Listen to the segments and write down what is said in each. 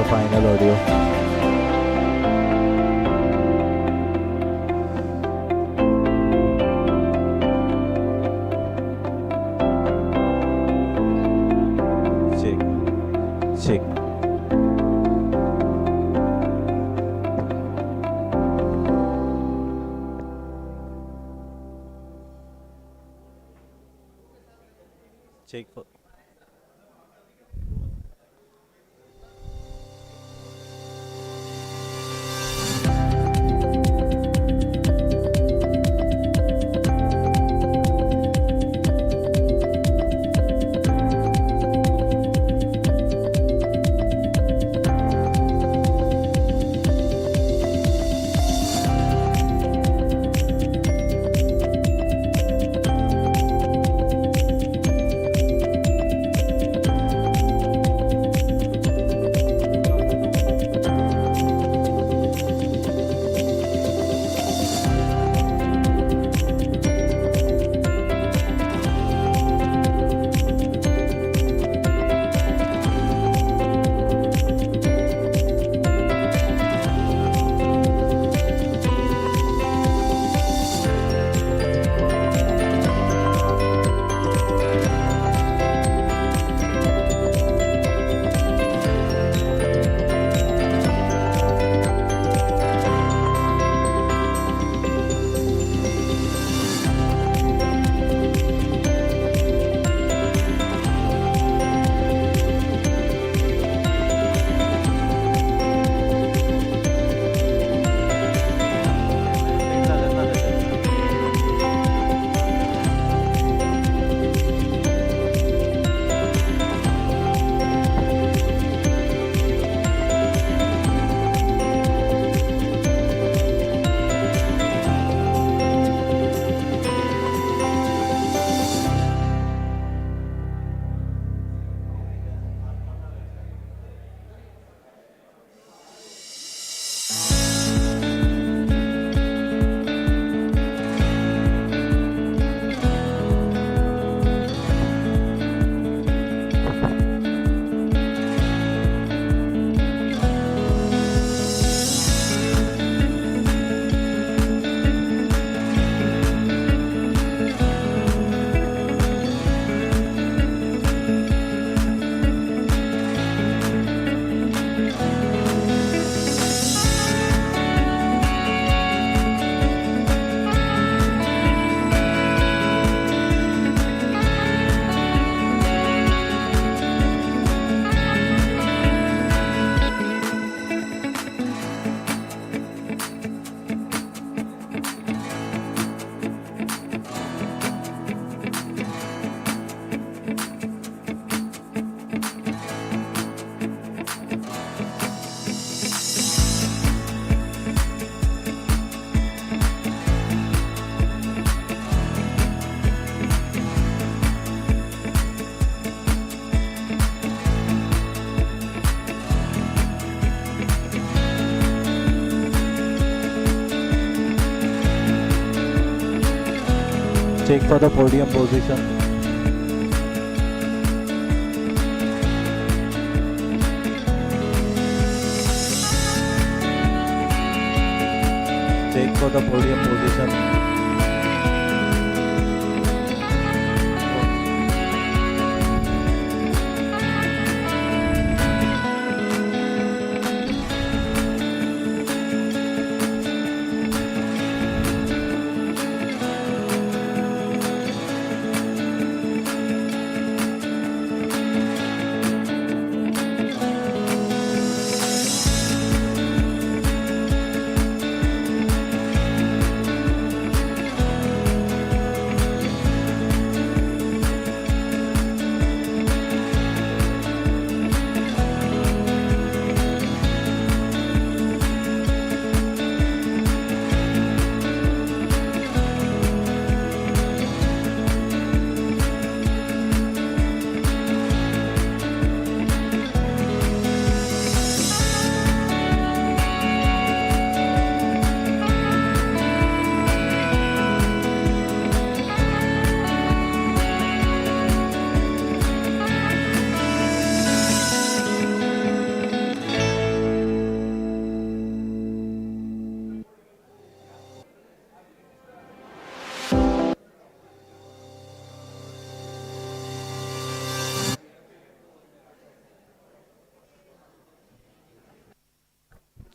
the final audio. Check. Check for. Check for the podium position. Check for the podium position.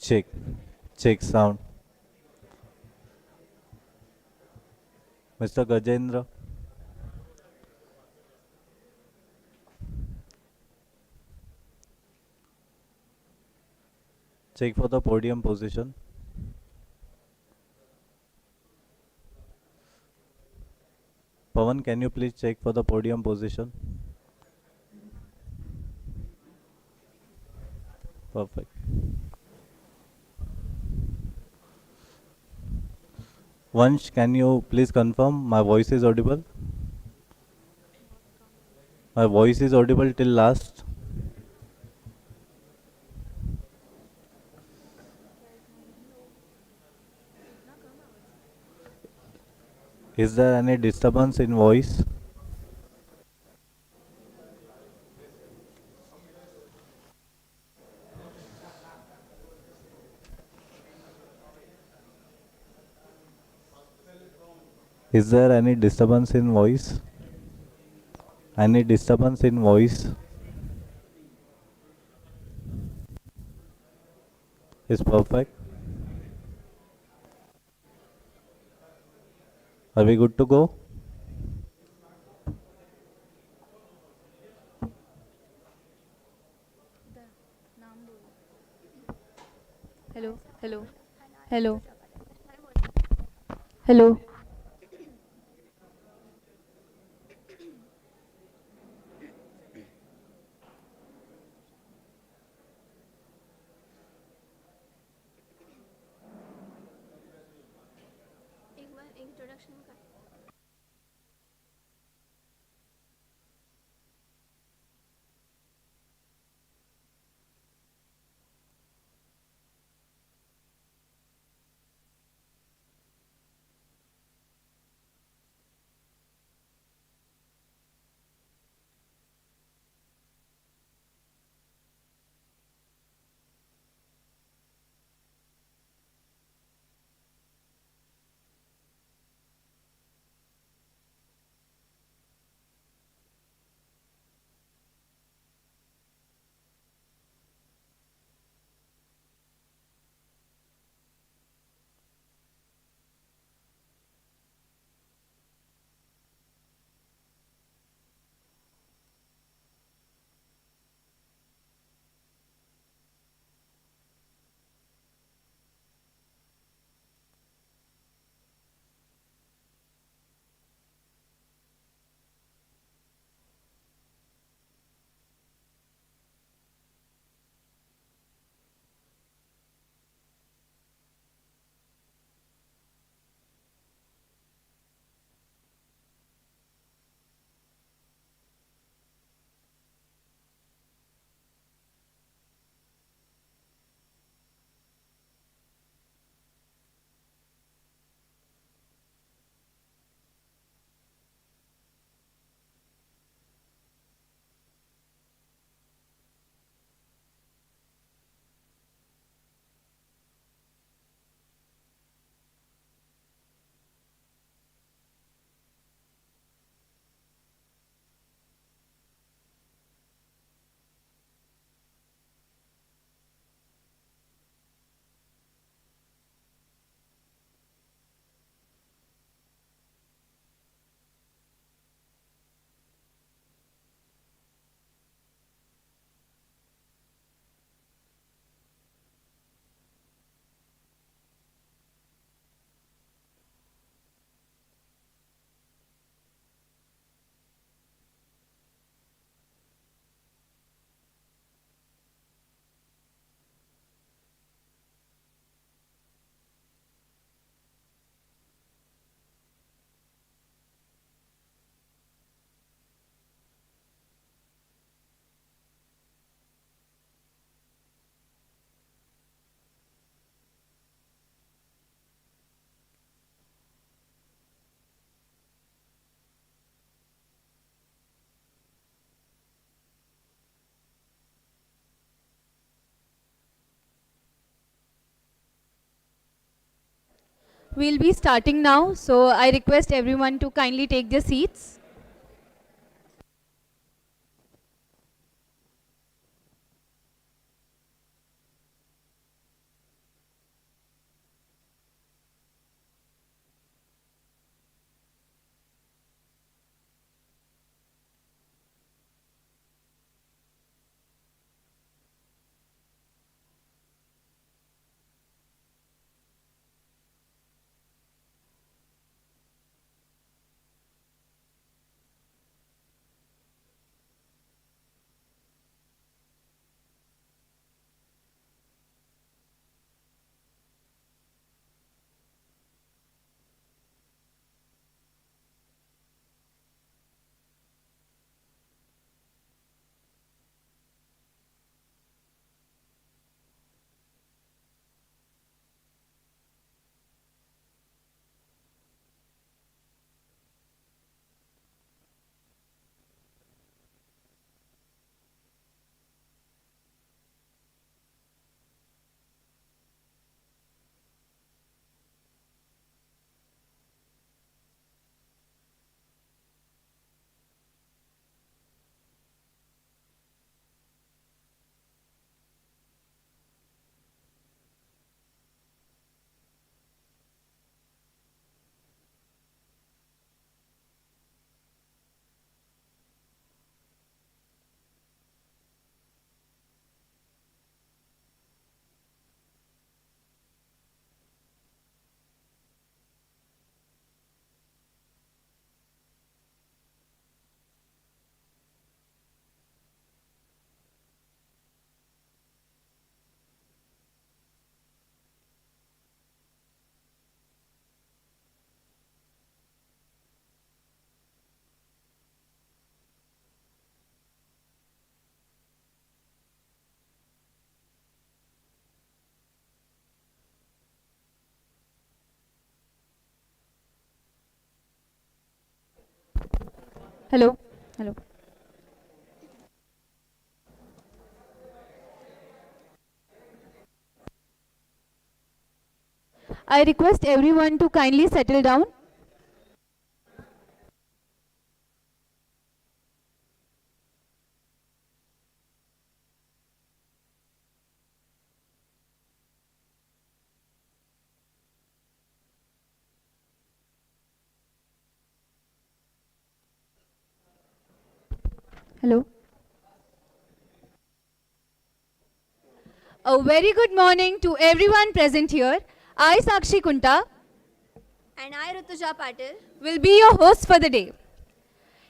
Check. Check sound. Mr. Gajendra. Check for the podium position. Pawan, can you please check for the podium position? Perfect. Vansh, can you please confirm my voice is audible? My voice is audible till last. Is there any disturbance in voice? Is there any disturbance in voice? Any disturbance in voice is perfect. Are we good to go? Hello hello hello hello एक बार introduction का we'll be starting now, so I request everyone to kindly take their seats. Hello. Hello. I request everyone to kindly settle down. Hello. A very good morning to everyone present here. I, Sakshi Kunta, And I, Rutuja Patil. will be your host for the day.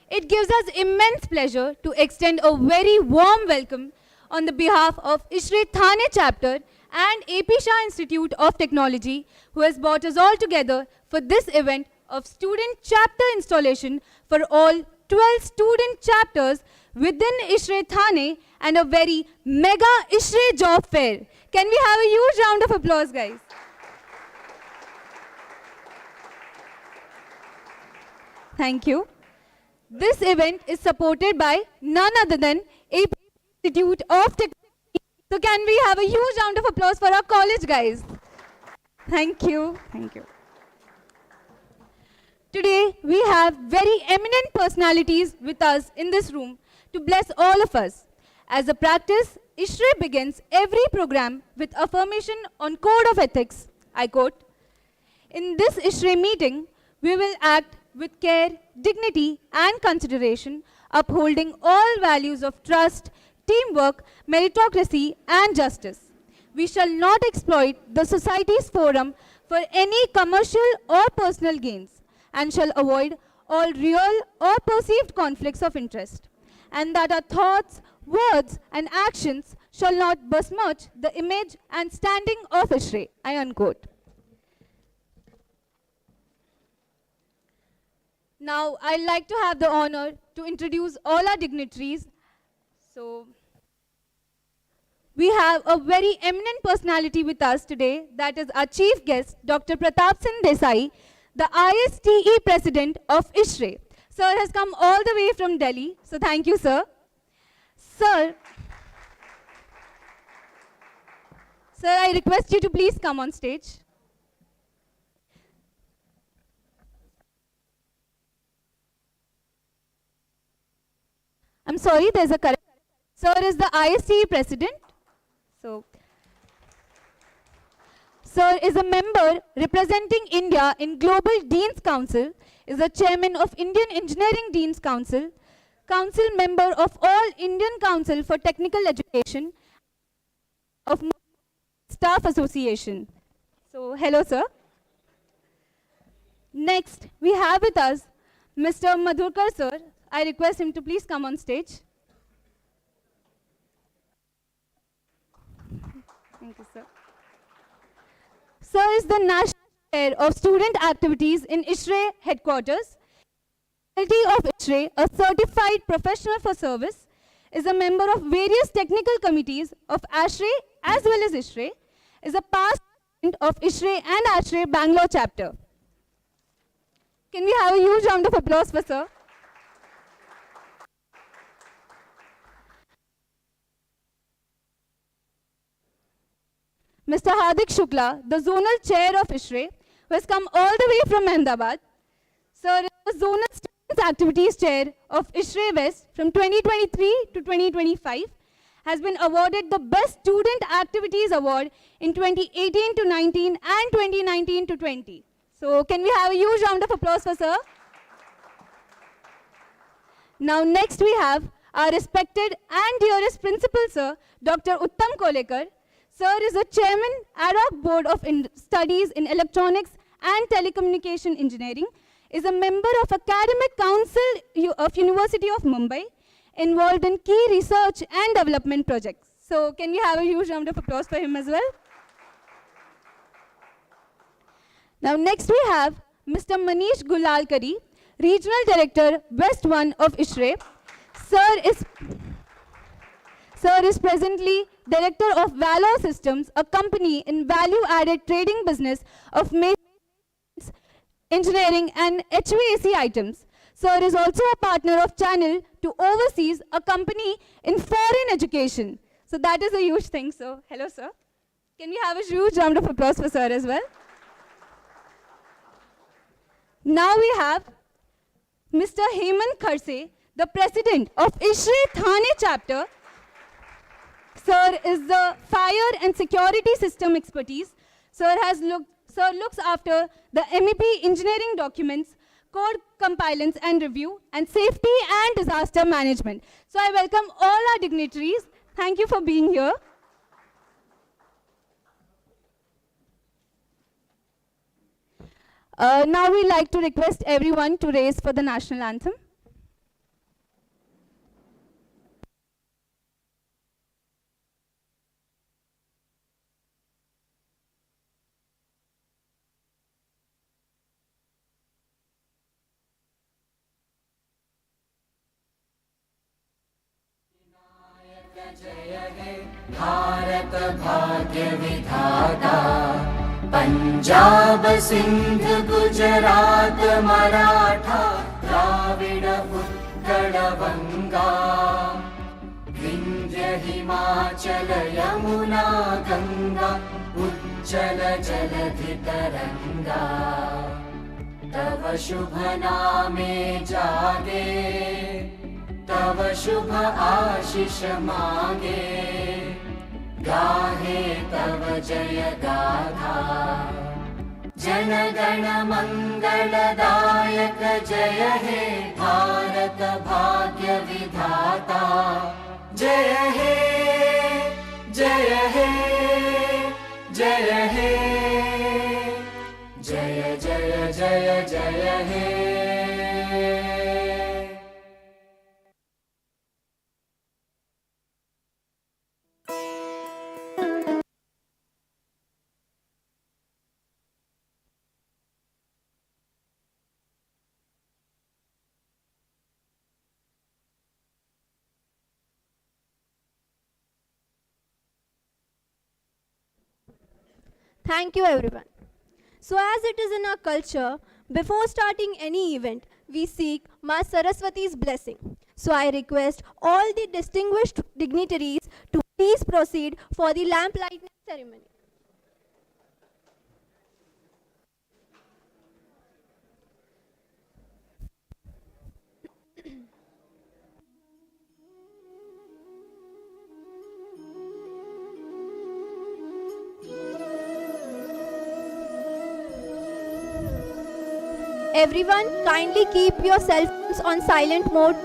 It gives us immense pleasure to extend a very warm welcome on the behalf of Ishrae THANE chapter and AP SHAH Institute of Technology, who has brought us all together for this event of student chapter installation for all 12 student chapters within Ishrae THANE and a very mega Ishrae job fair. Can we have a huge round of applause, guys? Thank you. This event is supported by none other than AP Institute of Technology. So can we have a huge round of applause for our college, guys? Thank you. Thank you. Today, we have very eminent personalities with us in this room to bless all of us. As a practice, Ishrae begins every program with affirmation on code of ethics. I quote, "In this Ishrae meeting, we will act with care, dignity, and consideration, upholding all values of trust, teamwork, meritocracy, and justice. We shall not exploit the society's forum for any commercial or personal gains, and shall avoid all real or perceived conflicts of interest, and that our thoughts, words, and actions shall not besmirch the image and standing of Ishrae." I unquote. Now, I'd like to have the honor to introduce all our dignitaries. So, we have a very eminent personality with us today, that is our chief guest, Dr. Pratap Singh Desai, the ISTE president of Ishrae. Sir has come all the way from Delhi, so thank you, sir. Sir, I request you to please come on stage. I'm sorry, there's a correction. Sir is the ISTE president. So, sir is a member representing India in Global Deans Council, is the chairman of Indian Engineering Deans Council, council member of All Indian Council for Technical Education, of Staff Association. So, hello, sir. Next, we have with us Mr. Madhurkar, sir. I request him to please come on stage. Thank you, sir. Sir is the National Chair of Student Activities in Ishrae Headquarters. Faculty of Ishrae, a certified professional for service, is a member of various technical committees of ASHRAE as well as Ishrae, is a past president of Ishrae and ASHRAE Bangalore chapter. Can we have a huge round of applause for sir? Mr. Hardik Shukla, the Zonal Chair of Ishrae, who has come all the way from Ahmedabad. Sir is the Zonal Students Activities Chair of Ishrae West from 2023 to 2025, has been awarded the Best Student Activities Award in 2018 to 19 and 2019 to 20. So can we have a huge round of applause for sir? Now next we have our respected and dearest principal sir, Dr. Uttam Kolekar. Sir is a chairman ad hoc board of studies in electronics and telecommunication engineering, is a member of academic council of University of Mumbai, involved in key research and development projects. So can we have a huge round of applause for him as well? Now next we have Mr. Manish Gulalkari, Regional Director, West 1 of Ishrae. Sir is presently Director of Valor Systems, a company in value-added trading business of engineering and HVAC items. Sir is also a partner of Channel to oversees a company in foreign education. So that is a huge thing. So hello, sir. Can we have a huge round of applause for sir as well? Now we have Mr. Hemant Kharse, the president of Ishrae THANE chapter. Sir is the fire and security system expertise. Sir looks after the MEP engineering documents, code compliance and review, and safety and disaster management. So I welcome all our dignitaries. Thank you for being here. Now we'd like to request everyone to raise for the national anthem. Bharat भाग्य विधाता पंजाब सिंध गुजरात मराठा द्राविड उत्कल बंगा विंध्य हिमाचल यमुना गंगा उज्जल जलधि तरंगा तव शुभ नामे जागे तव शुभ आशीष मांगे गाहे तव जय गाथा जन गण मंगलदायक जय हे भारत भाग्य विधाता जय हे जय हे जय हे जय जय जय जय हे Thank you, everyone. So as it is in our culture, before starting any event, we seek Ma Saraswati's blessing. So I request all the distinguished dignitaries to please proceed for the lamp lighting ceremony. Everyone, kindly keep your cell phones on silent mode.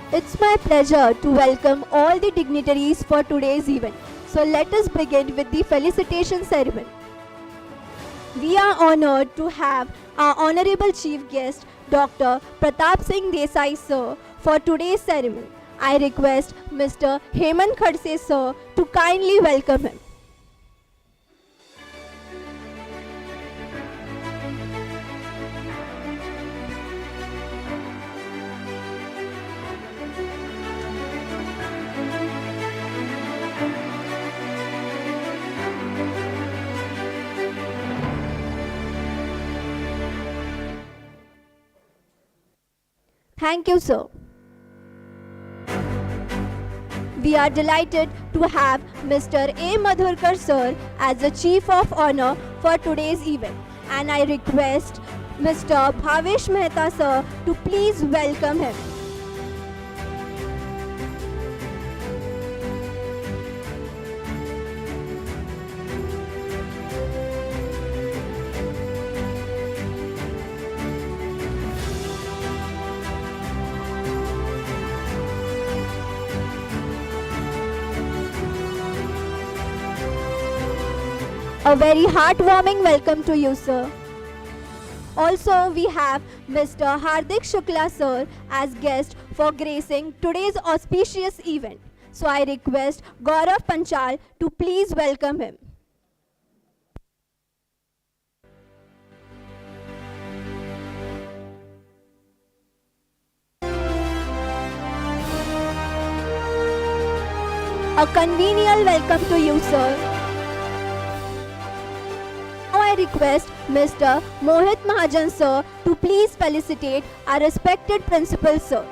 It's my pleasure to welcome all the dignitaries for today's event. So let us begin with the felicitation ceremony. We are honored to have our Honorable Chief Guest, Dr. Pratap Singh Desai Sir, for today's ceremony. I request Mr. Hemant Khadse Sir to kindly welcome him. Thank you, sir. We are delighted to have Mr. A. Madhurkar sir as the Chief of Honor for today's event. And I request Mr. Bhavesh Mehta sir to please welcome him. A very heartwarming welcome to you, sir. Also, we have Mr. Hardik Shukla, sir, as guest for gracing today's auspicious event. So I request Gaurav Panchal to please welcome him. A convenient welcome to you, sir. Now I request Mr. Mohit Mahajan sir to please felicitate our respected principal sir.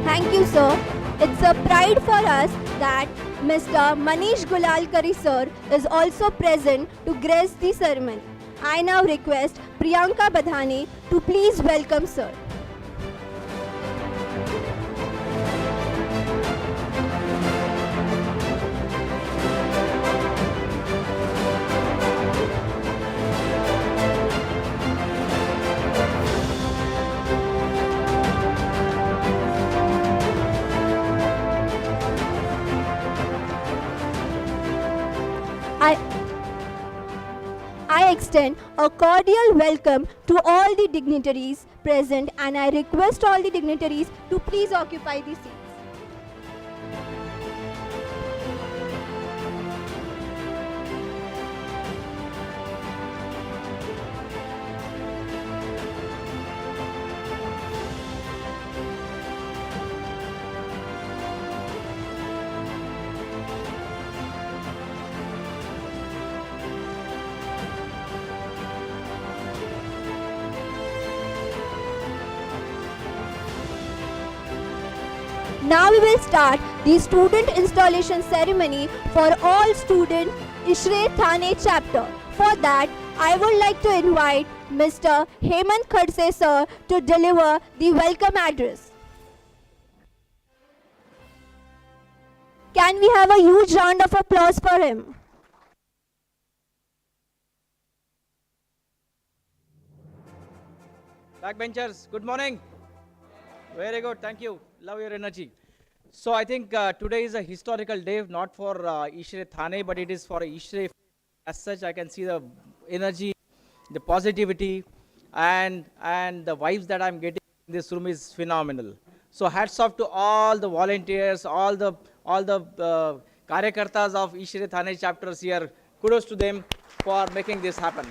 Thank you, sir. It's a pride for us that Mr. Manish Gulalkari sir is also present to grace the ceremony. I now request Priyanka Badhane to please welcome sir. I extend a cordial welcome to all the dignitaries present and I request all the dignitaries to please occupy the seats. Now we will start the student installation ceremony for all student Ishrae THANE chapter. For that, I would like to invite Mr. Hemant Khadse sir to deliver the welcome address. Can we have a huge round of applause for him? Backbenchers, good morning. Very good, thank you. Love your energy. So I think today is a historical day, not for Ishrae THANE, but it is for Ishrae. As such, I can see the energy, the positivity, and the vibes that I'm getting in this room is phenomenal. So hats off to all the volunteers, all the karyakartas of Ishrae THANE chapters here. Kudos to them for making this happen.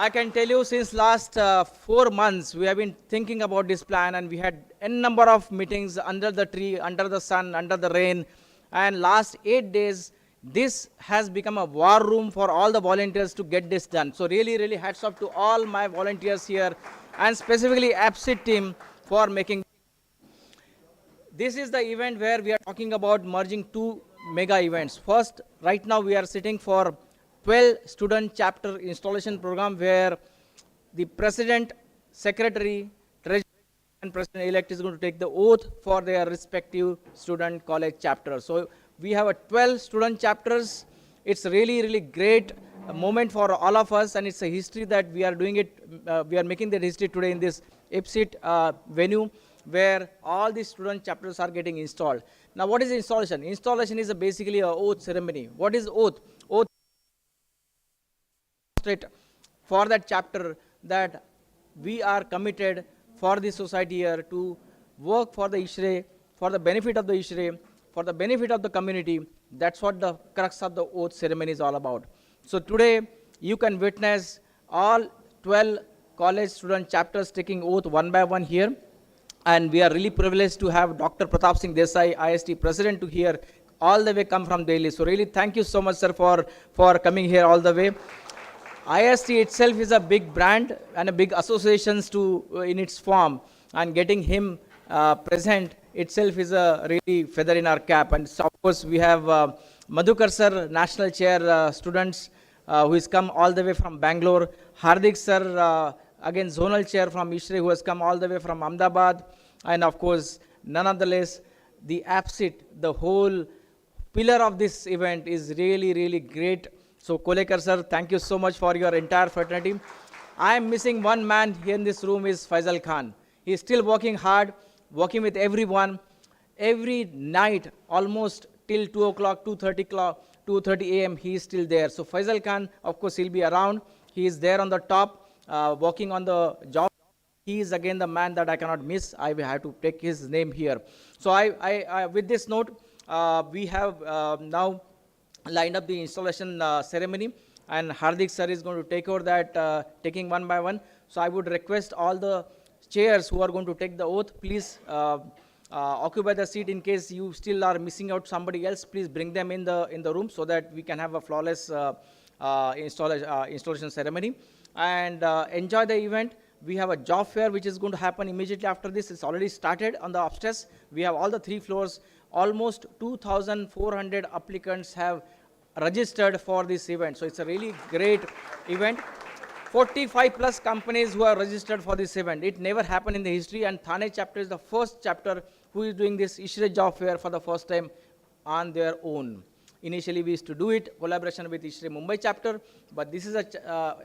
I can tell you since last 4 months, we have been thinking about this plan and we had n number of meetings under the tree, under the sun, under the rain. And last 8 days, this has become a war room for all the volunteers to get this done. So really, really hats off to all my volunteers here and specifically APSIT team for making. This is the event where we are talking about merging 2 mega events. First, right now we are sitting for 12 student chapter installation program where the president secretary, treasurer, and president-elect is going to take the oath for their respective student college chapters. So we have a 12 student chapters. It's really, really great moment for all of us, and it's a history that we are doing it. We are making that history today in this EPSIT venue, where all the student chapters are getting installed. Now, what is installation? Installation is basically a oath ceremony. What is oath? Oath for that chapter that we are committed for the society here to work for the Ishrae, for the benefit of the Ishrae, for the benefit of the community. That's what the crux of the oath ceremony is all about. So today you can witness all 12 college student chapters taking oath one by one here. And we are really privileged to have Dr. Pratap Singh Desai, IST President, to here all the way come from Delhi. So really thank you so much, sir, for coming here all the way. IST itself is a big brand and a big associations to in its form, and getting him present itself is a really feather in our cap. And so of course we have Madhukar sir, National Chair Students, who has come all the way from Bangalore. Hardik sir, again Zonal Chair from Ishrae, who has come all the way from Ahmedabad. And of course, none of the less, the APSIT, the whole pillar of this event is really, really great. So Kolekar sir, thank you so much for your entire fraternity. I am missing one man here in this room is Faisal Khan. He is still working hard, working with everyone. Every night, almost till 2 o'clock, 2:30 a.m., he is still there. So Faisal Khan, of course, he'll be around. He is there on the top, working on the job. He is again the man that I cannot miss. I will have to take his name here. So with this note, we have now lined up the installation ceremony, and Hardik sir is going to take over that, taking one by one. So I would request all the chairs who are going to take the oath, please occupy the seat. In case you still are missing out somebody else, please bring them in the room so that we can have a flawless installation ceremony and enjoy the event. We have a job fair which is going to happen immediately after this. It's already started on the upstairs. We have all the 3 floors. Almost 2,400 applicants have registered for this event. So it's a really great event. 45 plus companies who are registered for this event. It never happened in the history, and THANE chapter is the first chapter who is doing this Ishrae job fair for the first time on their own. Initially we used to do it collaboration with Ishrae Mumbai chapter, but this is a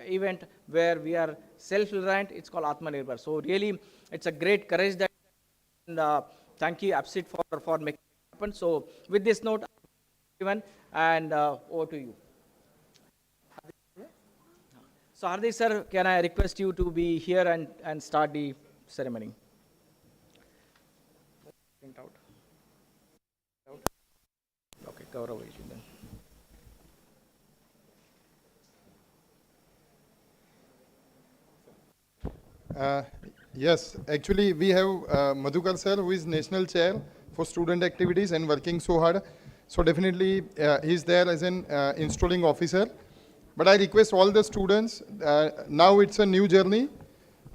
event where we are self-reliant. It's called Atmanirbhar. So really it's a great courage that, and thank you APSIT for making it happen. So with this note, everyone, and over to you. So Hardik sir, can I request you to be here and start the ceremony? Print out. Okay, cover over issue then. Yes, actually we have Madhukar sir, who is National Chair for Student Activities and working so hard. So definitely he is there as an installing officer. But I request all the students, now it's a new journey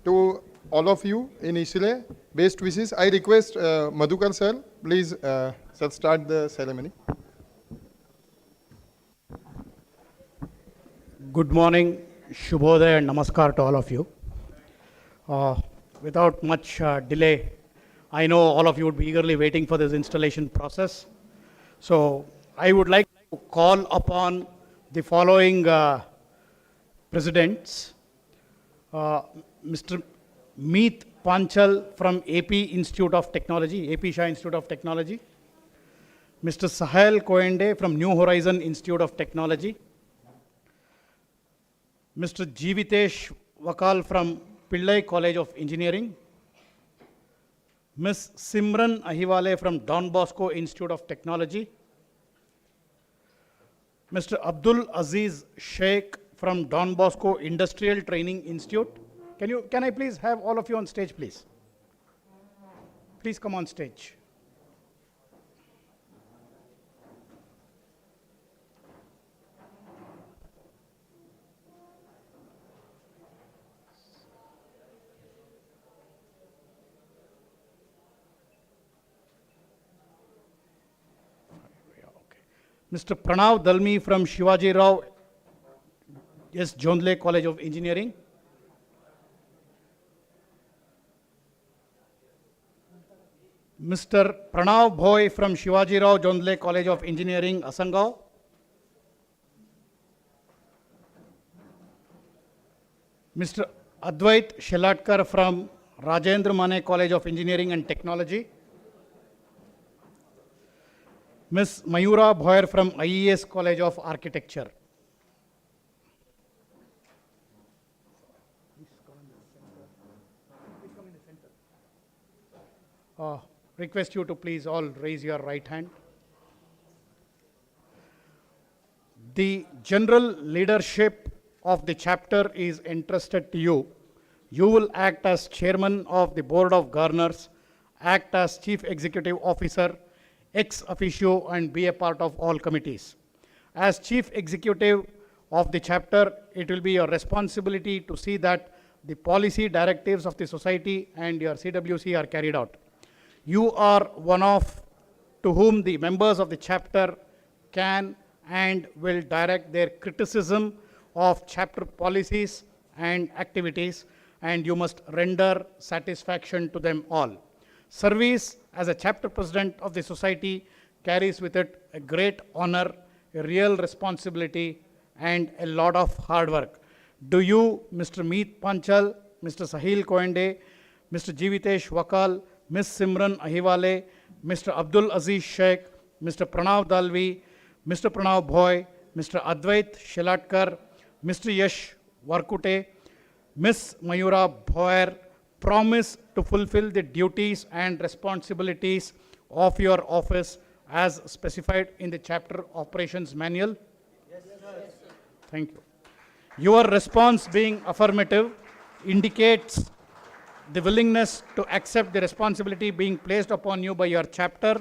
to all of you in Ishrae. Best wishes. I request Madhukar sir, please sir, start the ceremony. Good morning, Shubhodaya and Namaskar to all of you. Without much delay, I know all of you would be eagerly waiting for this installation process. So I would like to call upon the following presidents. Mr. Meet Panchal from AP Institute of Technology, AP SHAH Institute of Technology. Mr. Sahel Koende from New Horizon Institute of Technology. Mr. Jivitesh Wakal from Pillai College of Engineering. Ms. Simran Ahiwale from Don Bosco Institute of Technology. Mr. Abdul Aziz Sheikh from Don Bosco Industrial Training Institute. Can I please have all of you on stage, please? Please come on stage. Mr. Pranav Dalmi from Shivaji Rao S. Jondle College of Engineering. Mr. Pranav Bhoy from Shivaji Rao Jondle College of Engineering, Asangao. Mr. Advait Shelatkar from Rajendra Mane College of Engineering and Technology. Ms. Mayura Bhoyer from IES College of Architecture. Request you to please all raise your right hand. The general leadership of the chapter is entrusted to you. You will act as chairman of the board of governors, act as chief executive officer, ex officio, and be a part of all committees. As chief executive of the chapter, it will be your responsibility to see that the policy directives of the society and your CWC are carried out. You are one of to whom the members of the chapter can and will direct their criticism of chapter policies and activities, and you must render satisfaction to them all. Service as a chapter president of the society carries with it a great honor, a real responsibility, and a lot of hard work. Do you, Mr. Meet Panchal, Mr. Sahil Koende, Mr. Jivitesh Wakal, Ms. Simran Ahiwale, Mr. Abdul Aziz Sheikh, Mr. Pranav Dalvi, Mr. Pranav Bhoy, Mr. Advait Shelatkar, Mr. Yash Varkute, Ms. Mayura Bhoyer promise to fulfill the duties and responsibilities of your office as specified in the chapter operations manual? Yes, sir. Thank you. Your response being affirmative indicates the willingness to accept the responsibility being placed upon you by your chapter,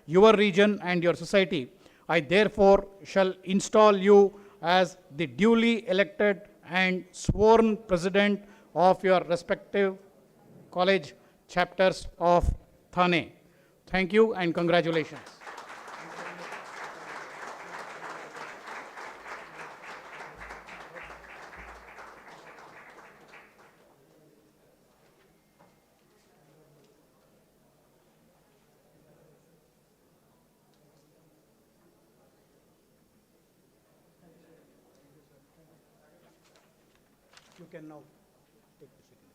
your region, and your society. I therefore shall install you as the duly elected and sworn president of your respective college chapters of THANE. Thank you and congratulations. You can now take the second.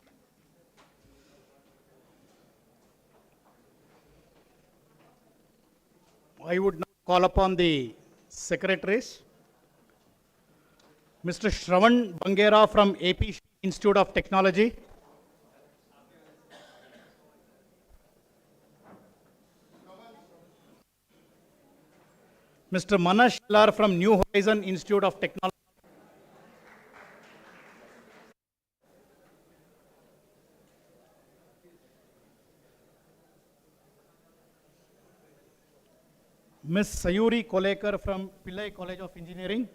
I would now call upon the secretaries. Mr. Shravan Bangera from AP Institute of Technology. Mr. Manas Shalar from New Horizon Institute of Technology. Ms. Sayuri Kolekar from Pillai College of Engineering.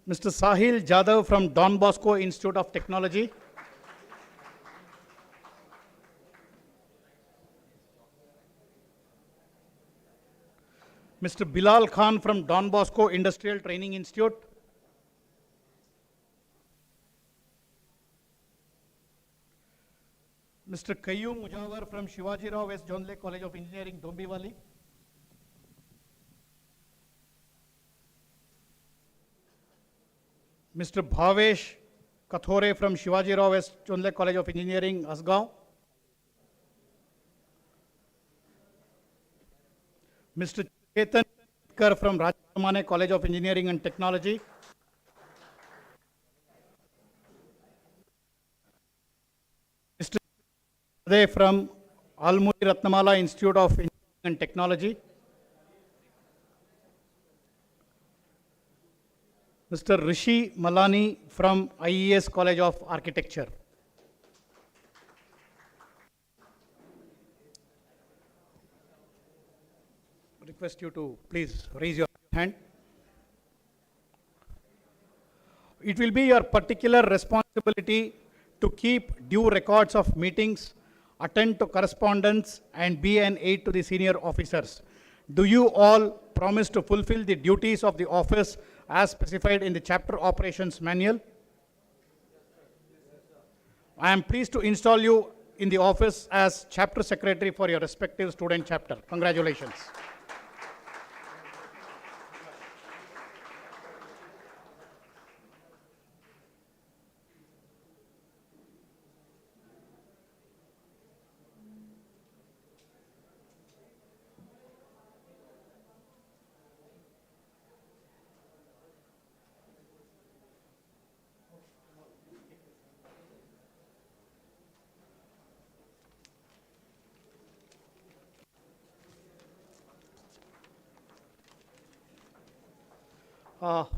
Mr. Sahil Jadhav from Don Bosco Institute of Technology. Mr. Bilal Khan from Don Bosco Industrial Training Institute. Mr. Kayyum Mujawar from Shivaji Rao West Jondle College of Engineering, Dombiwali. Mr. Bhavesh Kathore from Shivaji Rao West Jondle College of Engineering, Asgaon. Mr. Chetan Kar from Rajendra Mane College of Engineering and Technology. Mr. Ade from Almuri Ratnamala Institute of Engineering and Technology. Mr. Rishi Malani from IES College of Architecture. Request you to please raise your hand. It will be your particular responsibility to keep due records of meetings, attend to correspondence, and be an aid to the senior officers. Do you all promise to fulfill the duties of the office as specified in the chapter operations manual? I am pleased to install you in the office as chapter secretary for your respective student chapter. Congratulations.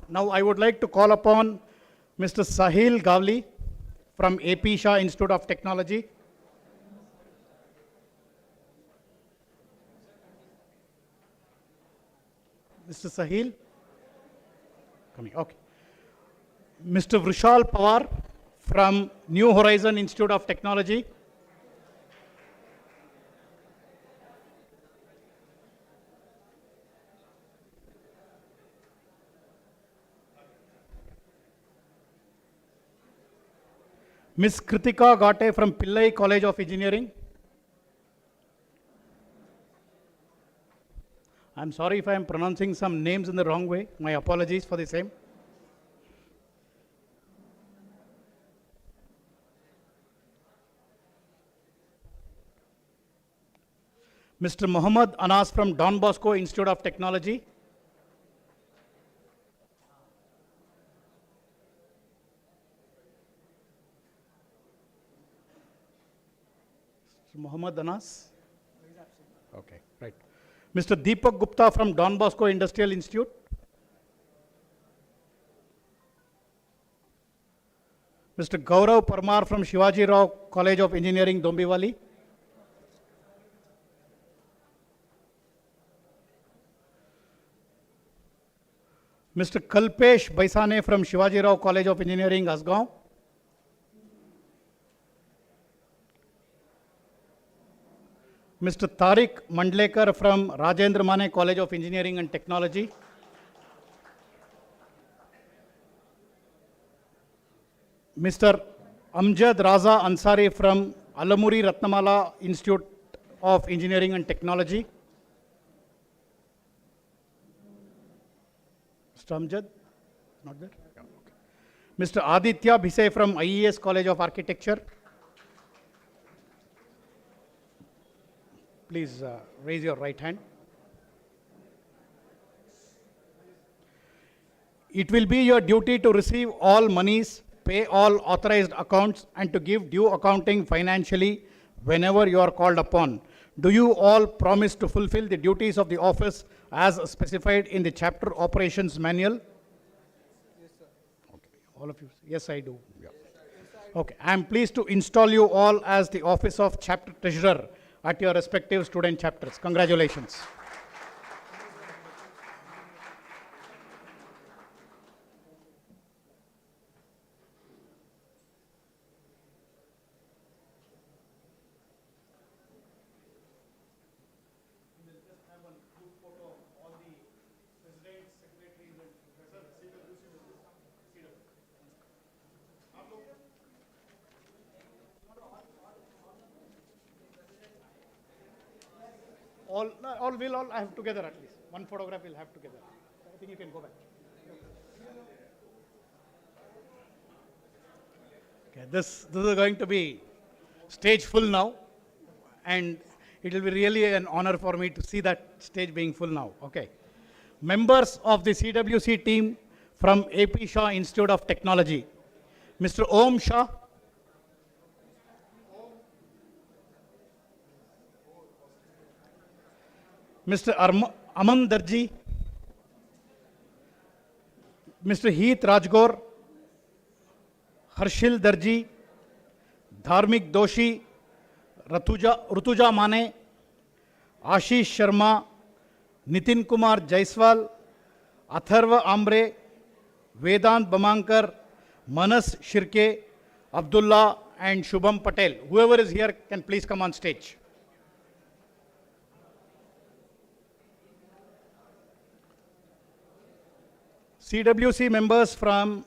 Now I would like to call upon Mr. Sahil Gavli from AP SHAH Institute of Technology. Mr. Sahil? Coming, okay. Mr. Vrishal Pawar from New Horizon Institute of Technology. Ms. Kritika Gate from Pillai College of Engineering. I'm sorry if I am pronouncing some names in the wrong way. My apologies for the same. Mr. Muhammad Anas from Don Bosco Institute of Technology. Muhammad Anas? Okay, right. Mr. Deepak Gupta from Don Bosco Industrial Institute. Mr. Gaurav Parmar from Shivaji Rao College of Engineering, Dombivali. Mr. Kalpesh Baisane from Shivaji Rao College of Engineering, Asgaon. Mr. Tariq Mandlekar from Rajendra Mane College of Engineering and Technology. Mr. Amjad Raza Ansari from Alamuri Ratnamala Institute of Engineering and Technology. Mr. Amjad? Not there? Yeah, okay. Mr. Aditya Bhise from IES College of Architecture. Please raise your right hand. It will be your duty to receive all monies, pay all authorized accounts, and to give due accounting financially whenever you are called upon. Do you all promise to fulfill the duties of the office as specified in the chapter operations manual? Yes, sir. Okay. All of you? Yes, I do. Yeah. Okay. I am pleased to install you all as the office of chapter treasurer at your respective student chapters. Congratulations. All will have together at least. One photograph we'll have together. I think you can go back. Okay, this is going to be stage full now, and it will be really an honor for me to see that stage being full now. Okay. Members of the CWC team from AP SHAH Institute of Technology. Mr. Om Shah. Mr. Aman Darji, Mr. Heath Rajgor, Harshil Darji, Dharmik Doshi, Rutuja Mane, Ashish Sharma, Nitin Kumar Jaiswal, Atharva Ambre, Vedant Bamankar, Manas Shirke, Abdullah and Shubham Patel. Whoever is here can please come on stage. CWC members from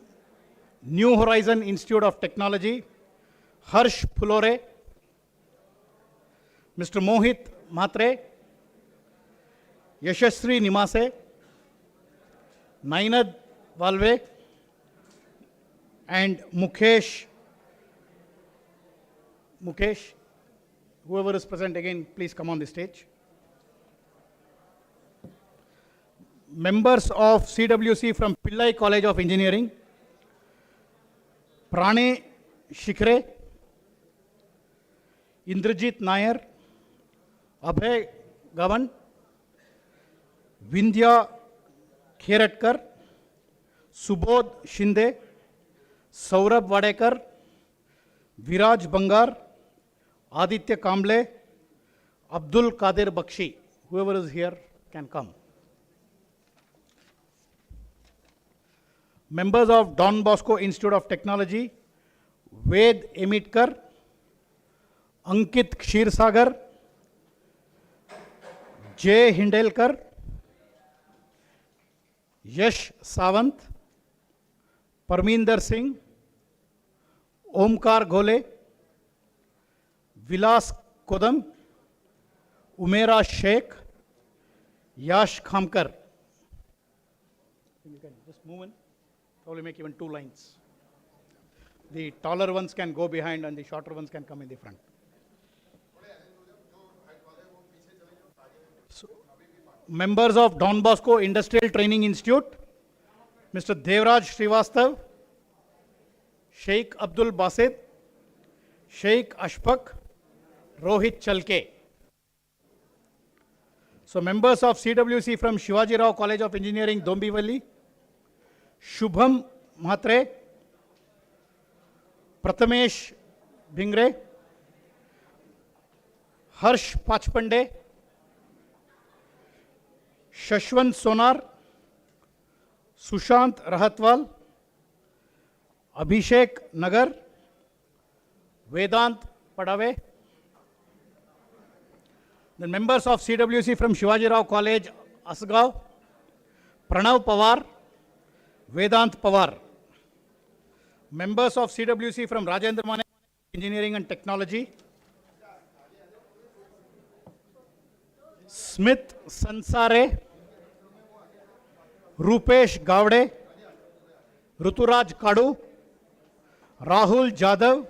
New Horizon Institute of Technology, Harsh Phulore, Mr. Mohit Mhatre, Yashasri Nimase, Nainad Valve, and Mukesh, whoever is present again, please come on the stage. Members of CWC from Pillai College of Engineering, Prane Shikhre, Indrajit Nair, Abhay Gavan, Vindhya Kheratkar, Subodh Shinde, Saurabh Wadekar, Viraj Bangar, Aditya Kamble, Abdul Qadir Bakshi. Whoever is here can come. Members of Don Bosco Institute of Technology, Ved Emitkar, Ankit Kshirsagar, Jay Hindelkar, Yash Sawant, Parminder Singh, Omkar Ghole, Vilas Kodam, Umera Sheikh, Yash Khamkar. You can just move in, probably make even 2 lines. The taller ones can go behind and the shorter ones can come in the front. So, members of Don Bosco Industrial Training Institute, Mr. Devraj Srivastav, Sheikh Abdul Basit, Sheikh Ashfaq, Rohit Chalke. So members of CWC from Shivaji Rao College of Engineering, Dombivali, Shubham Mhatre, Prathamesh Bhingre, Harsh Pachpande, Shashwant Sonar, Sushant Rahatwal, Abhishek Nagar, Vedant Padave. The members of CWC from Shivaji Rao College, Asgaon, Pranav Pawar, Vedant Pawar. Members of CWC from Rajendra Mane Engineering and Technology, Smith Sansare, Rupesh Gavde, Ruturaj Kadu, Rahul Jadhav,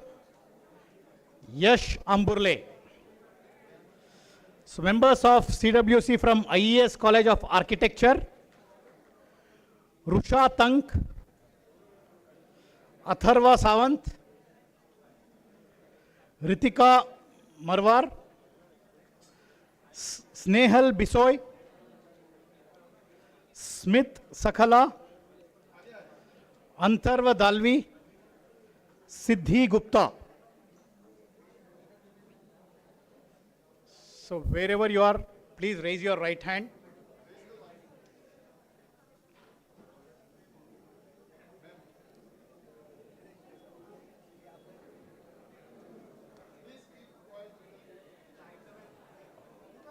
Yash Amburle. So members of CWC from IES College of Architecture, Rusha Tank, Atharva Sawant, Ritika Marwar, Snehal Bisoy, Smith Sakhala, Antharva Dalvi, Siddhi Gupta. So wherever you are, please raise your right hand.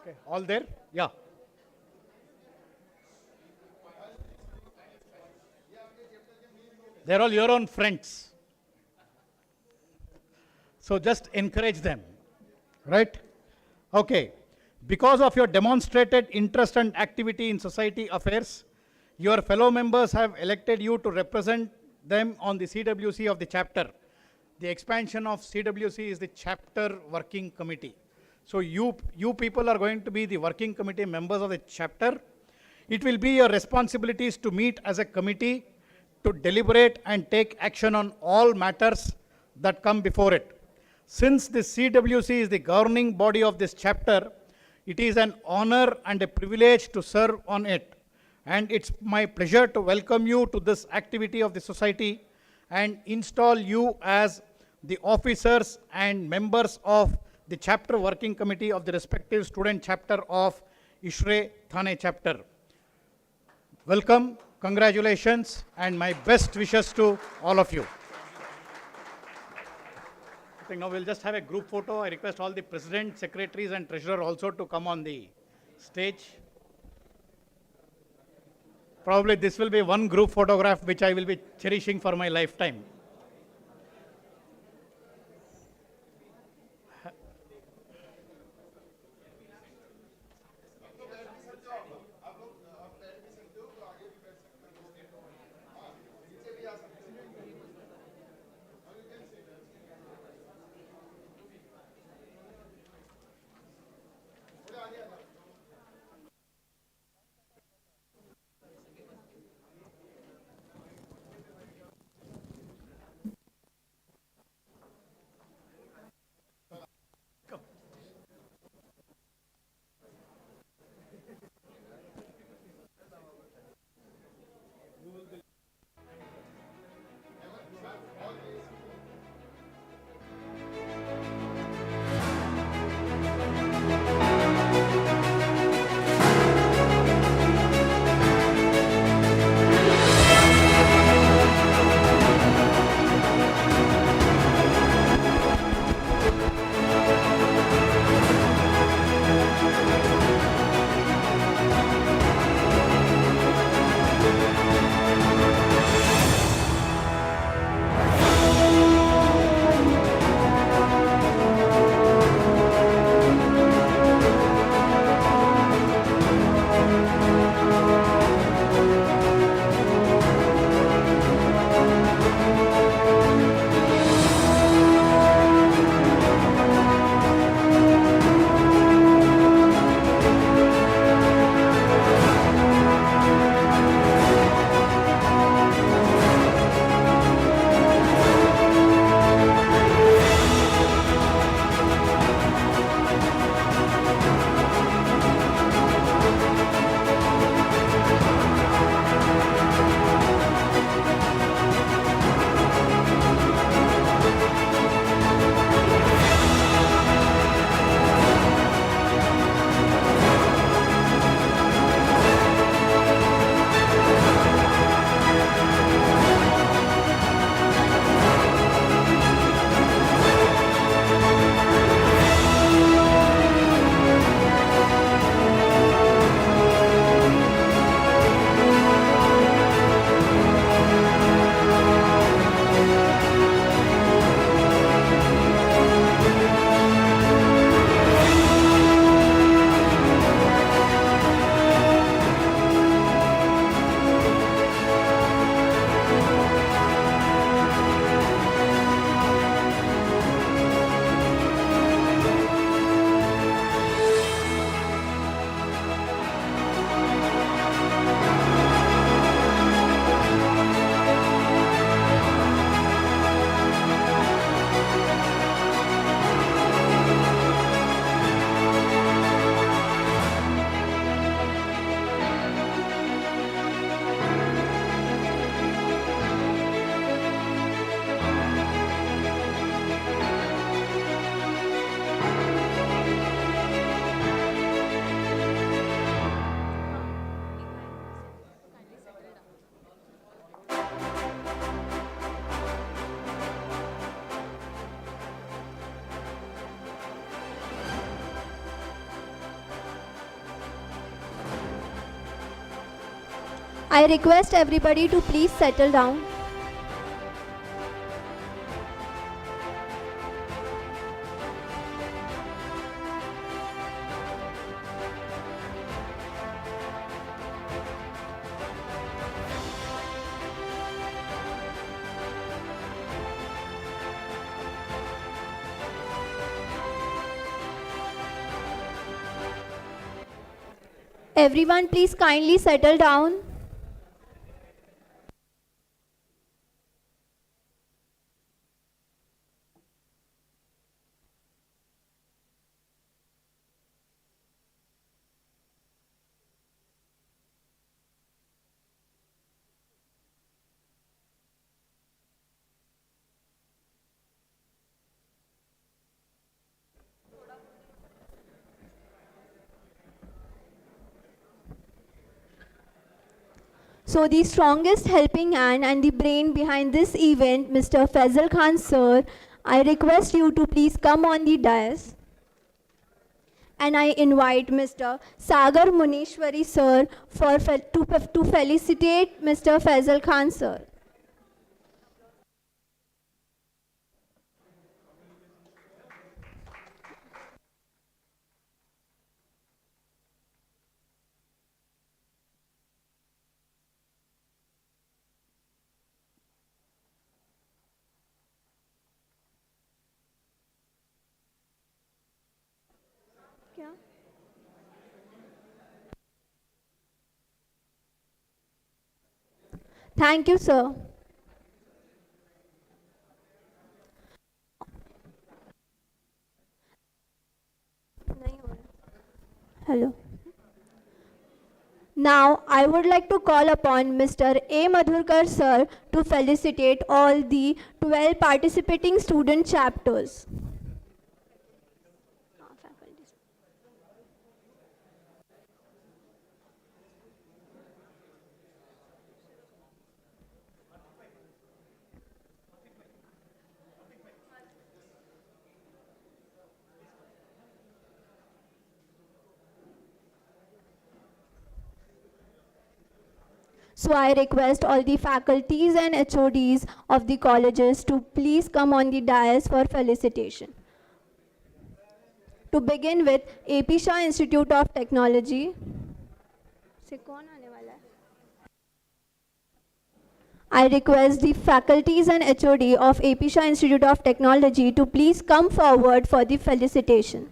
Okay, all there? Yeah. They're all your own friends. So just encourage them, right? Okay. Because of your demonstrated interest and activity in society affairs, your fellow members have elected you to represent them on the CWC of the chapter. The expansion of CWC is the chapter working committee. So you people are going to be the working committee members of the chapter. It will be your responsibilities to meet as a committee to deliberate and take action on all matters that come before it. Since the CWC is the governing body of this chapter, it is an honor and a privilege to serve on it. And it's my pleasure to welcome you to this activity of the society and install you as the officers and members of the chapter working committee of the respective student chapter of Ishrae THANE chapter. Welcome, congratulations, and my best wishes to all of you. I think now we'll just have a group photo. I request all the president, secretaries, and treasurer also to come on the stage. Probably this will be one group photograph which I will be cherishing for my lifetime. I request everybody to please settle down. Everyone, please kindly settle down. So the strongest helping hand and the brain behind this event, Mr. Faisal Khan sir, I request you to please come on the dais. And I invite Mr. Sagar Munishwari sir to felicitate Mr. Faisal Khan sir. Thank you, sir. Hello. Now, I would like to call upon Mr. A. Madhurkar sir to felicitate all the 12 participating student chapters. So I request all the faculties and HODs of the colleges to please come on the dais for felicitation. To begin with, AP Shah Institute of Technology. I request the faculties and HOD of AP Shah Institute of Technology to please come forward for the felicitation.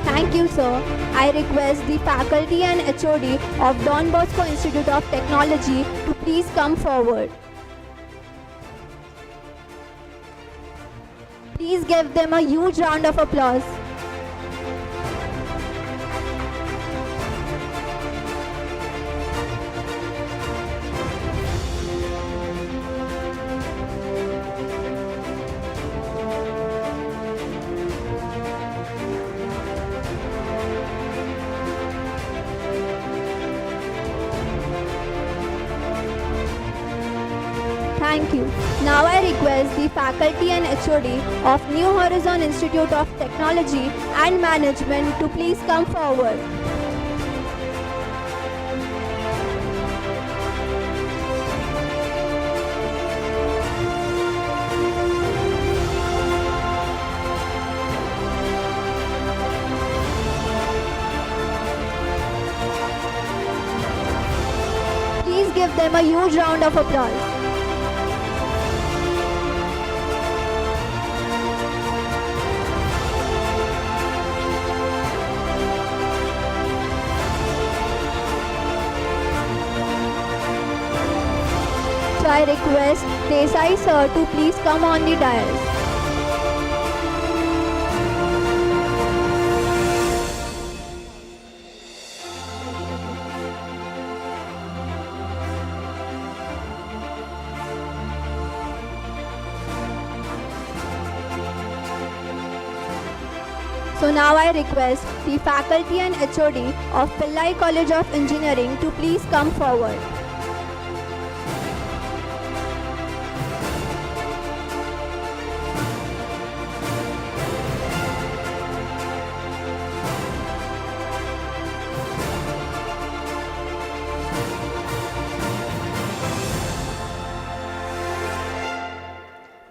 Thank you, sir. I request the faculty and HOD of Don Bosco Institute of Technology to please come forward. Please give them a huge round of applause. Thank you. Now I request the faculty and HOD of New Horizon Institute of Technology and Management to please come forward. Please give them a huge round of applause. So I request Desai sir to please come on the dais. So now I request the faculty and HOD of Pillai College of Engineering to please come forward.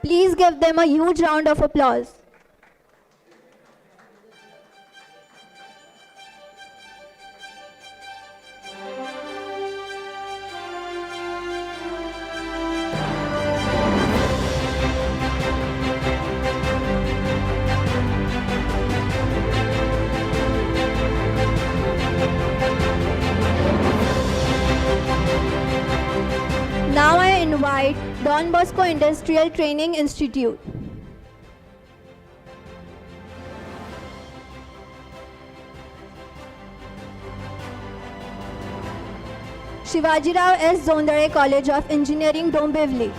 Please give them a huge round of applause. Now I invite Don Bosco Industrial Training Institute. Shivajirao S. Zondare College of Engineering, Dombivli.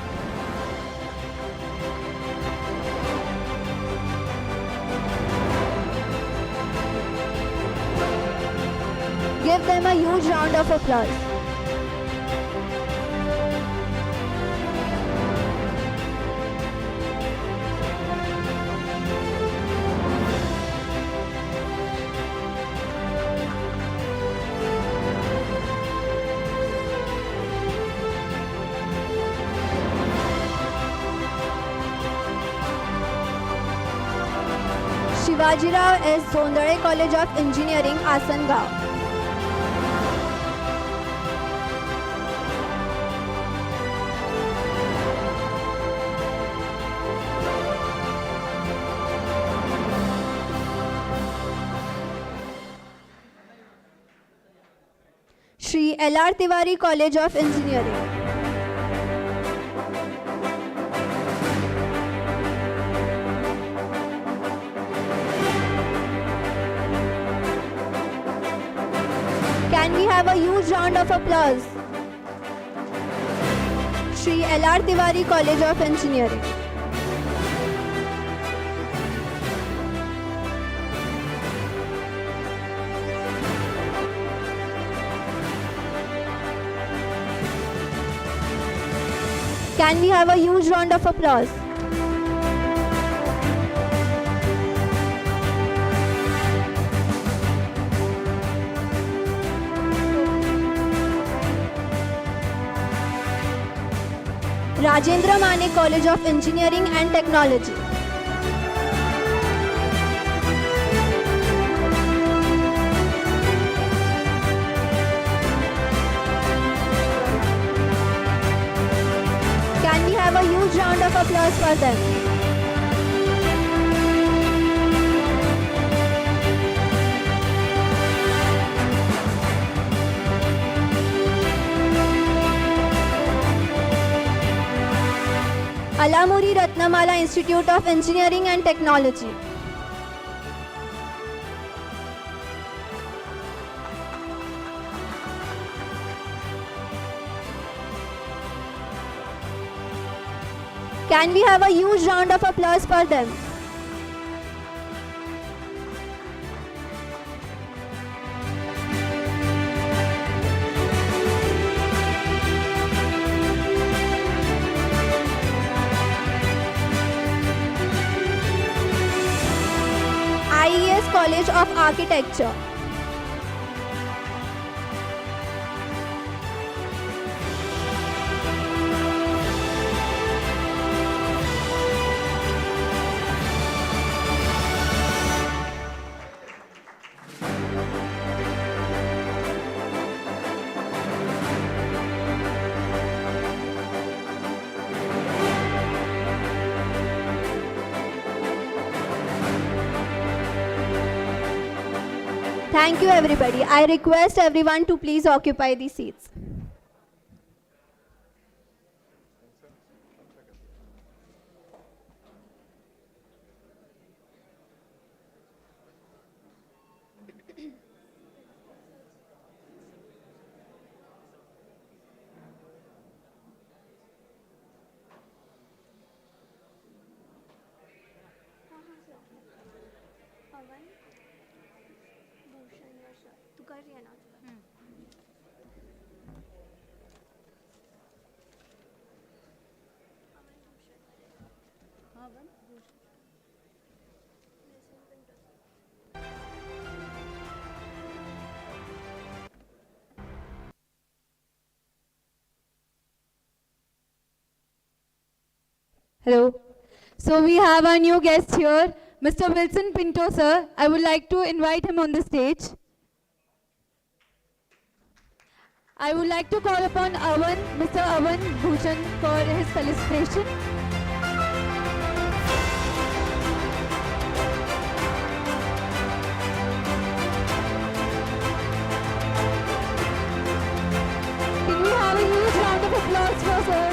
Give them a huge round of applause. Shivajirao S. Zondare College of Engineering, Asangao. Shri L.R. Tiwari College of Engineering. Can we have a huge round of applause? Shri L.R. Tiwari College of Engineering. Can we have a huge round of applause? Rajendra Mane College of Engineering and Technology. Can we have a huge round of applause for them? Alamuri Ratnamala Institute of Engineering and Technology. Can we have a huge round of applause for them? IES College of Architecture. Thank you everybody. I request everyone to please occupy the seats. Hello. So we have our new guest here, Mr. Wilson Pinto, sir. I would like to invite him on the stage. I would like to call upon Mr. Avan Bhushan for his felicitation. Can we have a huge round of applause for sir?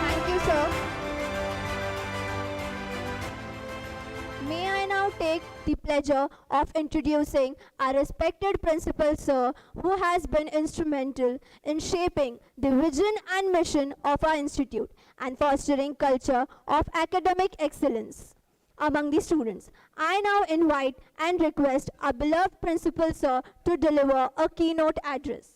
Thank you, sir. May I now take the pleasure of introducing our respected principal, sir, who has been instrumental in shaping the vision and mission of our institute and fostering culture of academic excellence among the students. I now invite and request our beloved principal, sir, to deliver a keynote address.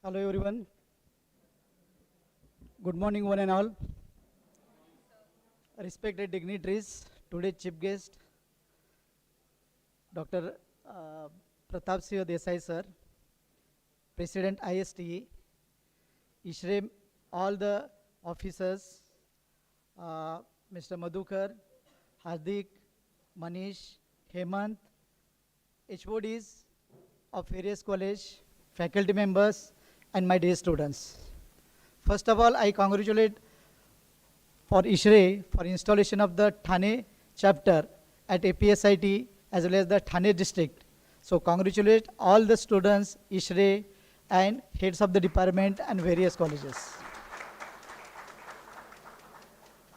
Hello everyone. Good morning one and all. Respected dignitaries, today's chief guest, Dr. Pratap Singh Desai sir, President ISTE, Ishrae, all the officers, Mr. Madhukar, Hardik, Manish, Hemant, HODs of various college, faculty members, and my dear students. First of all, I congratulate for Ishrae for installation of the THANE chapter at APSIT as well as the THANE district. So congratulate all the students, Ishrae, and heads of the department and various colleges.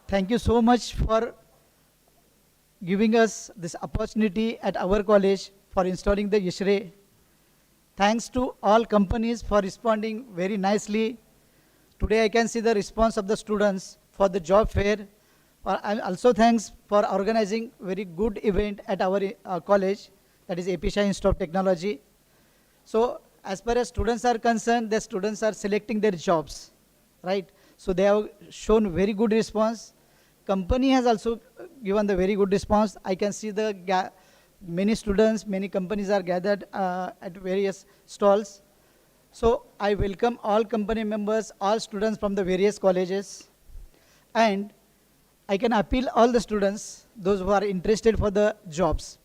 Thank you so much for giving us this opportunity at our college for installing the Ishrae. Thanks to all companies for responding very nicely. Today I can see the response of the students for the job fair. And also thanks for organizing very good event at our college, that is SHAH Institute of Technology. So as far as students are concerned, the students are selecting their jobs, right? So they have shown very good response. Company has also given the very good response. I can see the many students, many companies are gathered at various stalls. So I welcome all company members, all students from the various colleges. And I can appeal all the students, those who are interested for the jobs.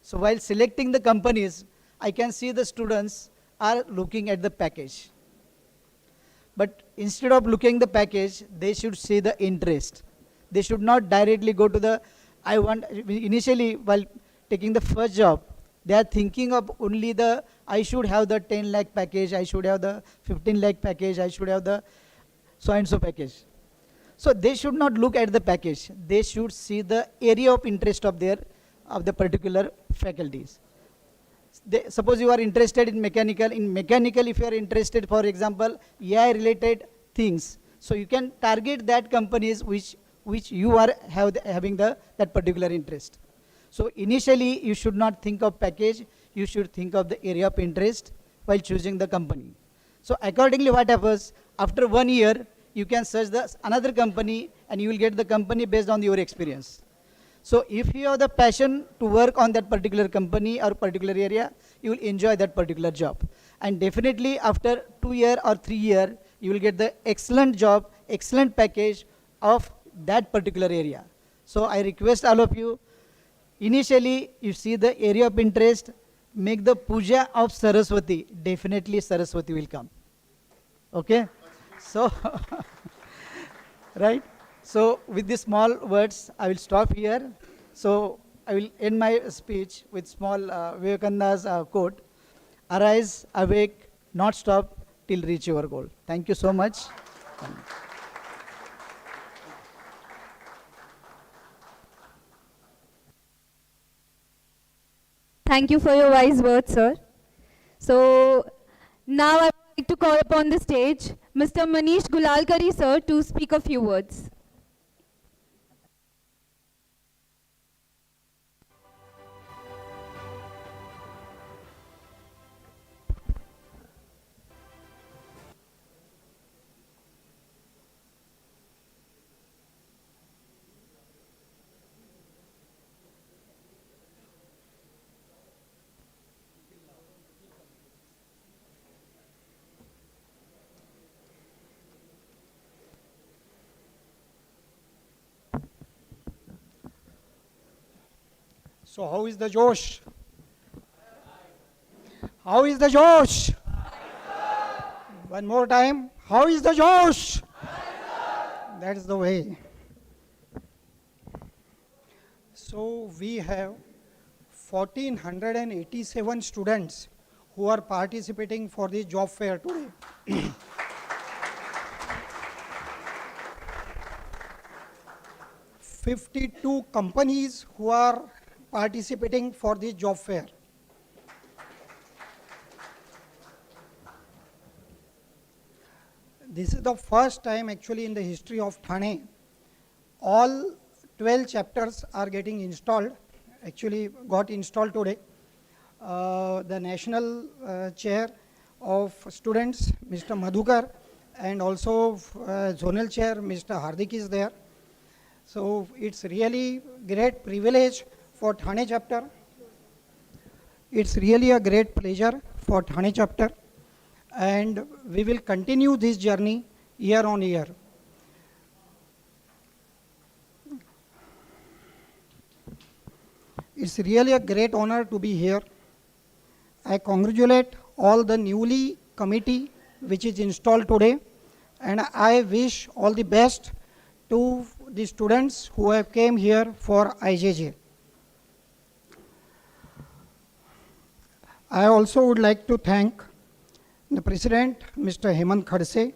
So while selecting the companies, I can see the students are looking at the package. But instead of looking the package, they should see the interest. They should not directly go to the, initially while taking the first job, they are thinking of only the, I should have the 10 lakh package, I should have the 15 lakh package, I should have the so and so package. So they should not look at the package. They should see the area of interest of the particular faculties. Suppose you are interested in mechanical. In mechanical, if you are interested, for example, AI related things, so you can target that companies which you are having that particular interest. So initially, you should not think of package. You should think of the area of interest while choosing the company. So accordingly, what happens, after 1 year, you can search another company and you will get the company based on your experience. So if you have the passion to work on that particular company or particular area, you will enjoy that particular job. And definitely after 2 year or 3 year, you will get the excellent job excellent package of that particular area. So I request all of you, initially you see the area of interest, make the puja of Saraswati. Definitely Saraswati will come. Okay? So, right? So with these small words, I will stop here. So I will end my speech with small Vivekananda's quote: "Arise, awake, not stop till reach your goal." Thank you so much. Thank you for your wise words, sir. So now I would like to call upon the stage Mr. Manish Gulalkari, sir, to speak a few words. So how is the Josh? How is the Josh? One more time. How is the Josh? That's the way. So we have 1487 students who are participating for the job fair today. $52 companies who are participating for the job fair. This is the first time actually in the history of THANE. All 12 chapters are getting installed, actually got installed today. The national chair of students, Mr. Madhukar, and also zonal chair, Mr. Hardik is there. So it's really great privilege for THANE chapter. It's really a great pleasure for THANE chapter, and we will continue this journey year on year. It's really a great honor to be here. I congratulate all the newly committee which is installed today, and I wish all the best to the students who have came here for IJJ. I also would like to thank the President, Mr. Hemant Khadse,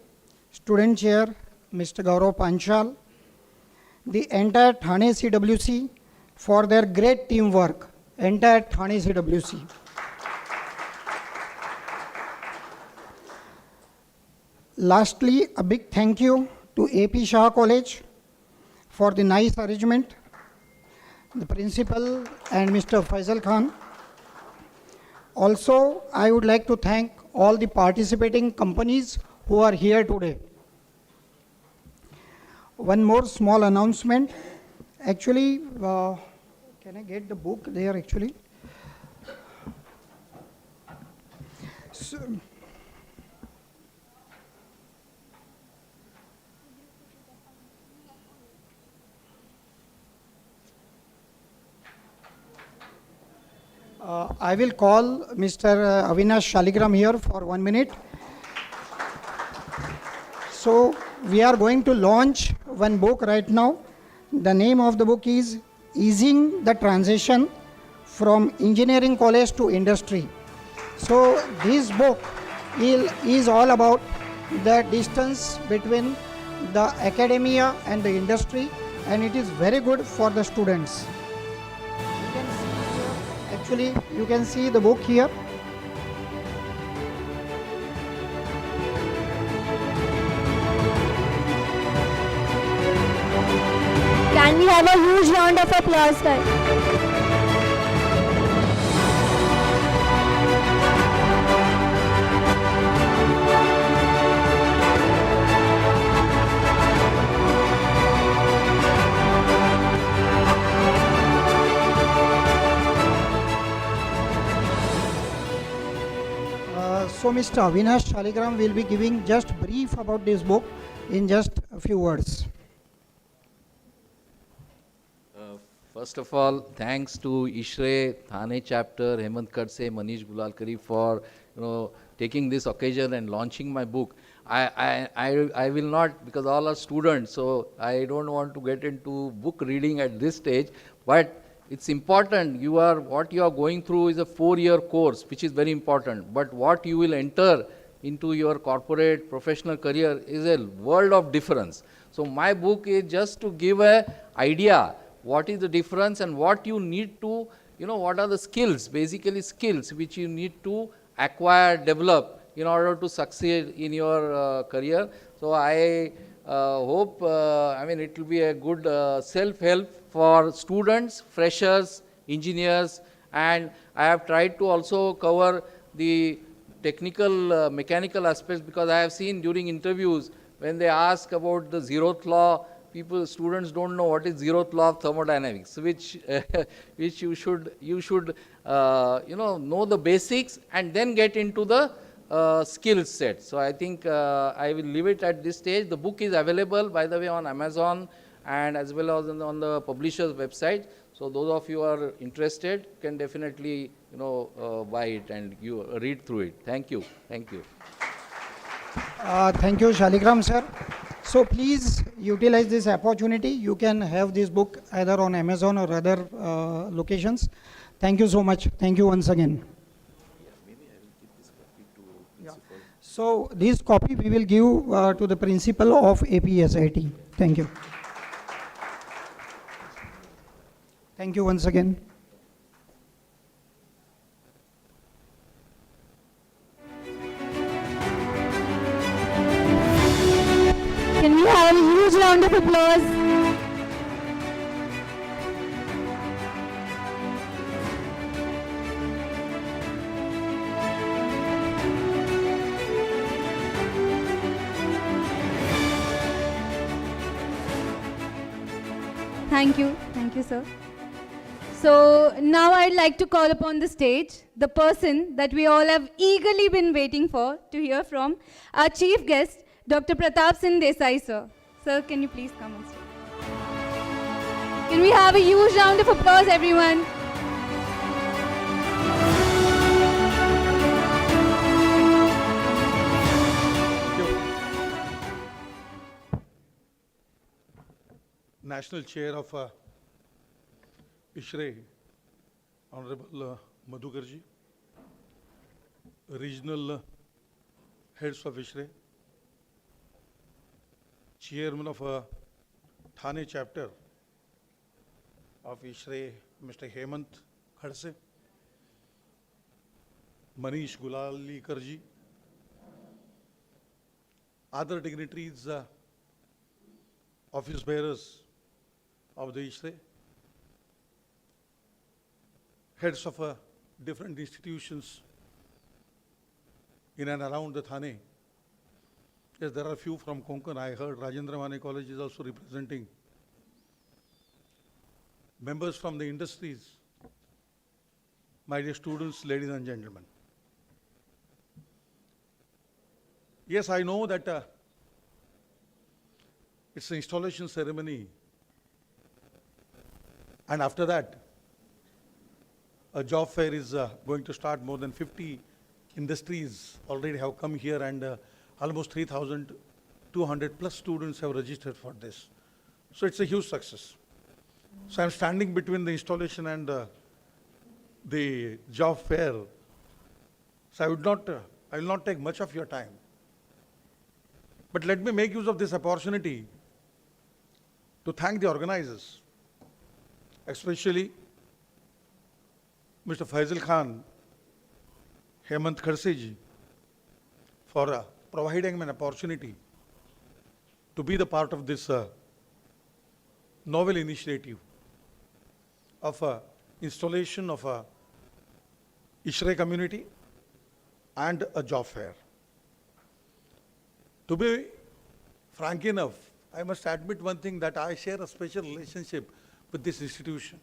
Student Chair, Mr. Gaurav Panchal, the entire THANE CWC for their great teamwork, entire THANE CWC. Lastly, a big thank you to AP SHAH College for the nice arrangement, the principal and Mr. Faisal Khan. Also, I would like to thank all the participating companies who are here today. One more small announcement. Actually, can I get the book there actually? So, I will call Mr. Avinash Shaligram here for 1 minute. So we are going to launch one book right now. The name of the book is Easing the Transition from Engineering College to Industry. So this book is all about the distance between the academia and the industry, and it is very good for the students. Actually, you can see the book here. Can we have a huge round of applause, guys? So Mr. Avinash Shaligram will be giving just brief about this book in just a few words. First of all, thanks to Ishrae, THANE chapter, Hemant Kadse, Manish Gulalkari for taking this occasion and launching my book. I will not, because all are students, so I don't want to get into book reading at this stage, but it's important. What you are going through is a 4-year course, which is very important, but what you will enter into your corporate professional career is a world of difference. So my book is just to give an idea what is the difference and what you need to, what are the skills, basically skills which you need to acquire, develop in order to succeed in your career. So I hope, it will be a good self-help for students, freshers, engineers, and I have tried to also cover the technical, mechanical aspects, because I have seen during interviews when they ask about the zeroth law, students don't know what is zeroth law of thermodynamics, which which you should know the basics and then get into the skill set. So I think I will leave it at this stage. The book is available, by the way, on Amazon and as well as on the publisher's website. So those of you who are interested can definitely buy it and you read through it. Thank you. Thank you. Thank you, Shalikram sir. So please utilize this opportunity. You can have this book either on Amazon or other locations. Thank you so much. Thank you once again. So this copy we will give to the principal of APSIT. Thank you. Thank you once again. Can we have a huge round of applause? Thank you, sir. So now I'd like to call upon the stage the person that we all have eagerly been waiting for to hear from, our chief guest, Dr. Pratap Singh Desai, sir. Sir, can you please come on stage? Can we have a huge round of applause, everyone? National Chair of Ishrae, Honorable Madhukarji, Regional Heads of Ishrae, Chairman of THANE Chapter of Ishrae, Mr. Hemant Kadse, Manish Gulalkar, other dignitaries, office bearers of the Ishrae, heads of different institutions in and around the THANE. Yes, there are a few from Konkan. I heard Rajendra Mane College is also representing. Members from the industries, my dear students, ladies and gentlemen. Yes, I know that it's an installation ceremony, and after that, a job fair is going to start. More than 50 industries already have come here, and almost 3,200 plus students have registered for this. So it's a huge success. So I'm standing between the installation and the job fair. So I will not take much of your time. But let me make use of this opportunity to thank the organizers, especially Mr. Faisal Khan, Hemant Kadse ji, for providing me an opportunity to be the part of this novel initiative of installation of a Ishrae community and a job fair. To be frank enough, I must admit one thing, that I share a special relationship with this institution.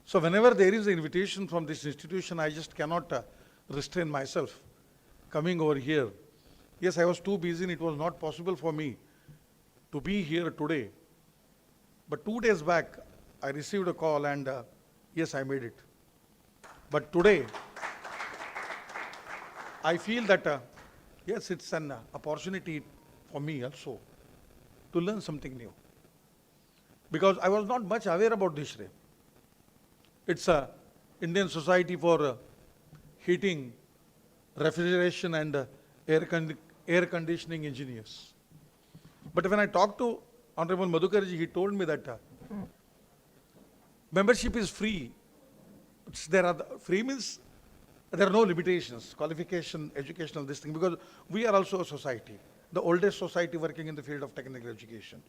So whenever there is an invitation from this institution, I just cannot restrain myself coming over here. Yes, I was too busy and it was not possible for me to be here today. But 2 days back, I received a call and yes, I made it. But today, I feel that yes, it's an opportunity for me also to learn something new. Because I was not much aware about this Ishrae. It's a Indian Society for Heating, Refrigeration and Air Conditioning Engineers. But when I talked to Honorable Madhukarji, he told me that membership is free. Free means there are no limitations, qualification, educational, this thing, because we are also a society, the oldest society working in the field of technical education.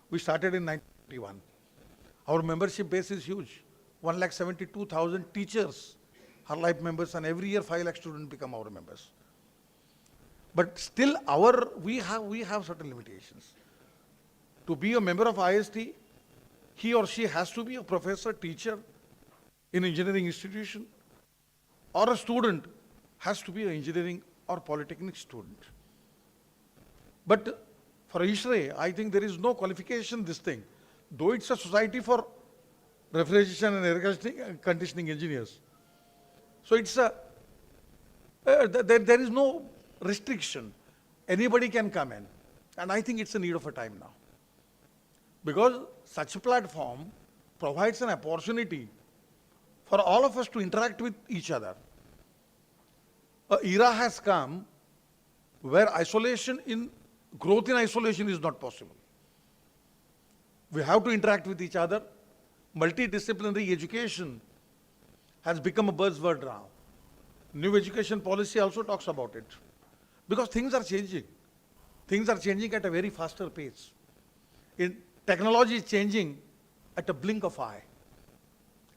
We started in 1991. Our membership base is huge. 1,72,000 teachers are life members, and every year 5 lakh students become our members. But still we have certain limitations. To be a member of IST, he or she has to be a professor, teacher in engineering institution, or a student has to be an engineering or polytechnic student. But for Ishrae, I think there is no qualification this thing. Though it's a society for refrigeration and air conditioning engineers. So it's there is no restriction. Anybody can come in. And I think it's a need of a time now. Because such a platform provides an opportunity for all of us to interact with each other. An era has come where growth in isolation is not possible. We have to interact with each other. Multidisciplinary education has become a buzzword now. New education policy also talks about it. Because things are changing. Things are changing at a very faster pace. Technology is changing at a blink of eye.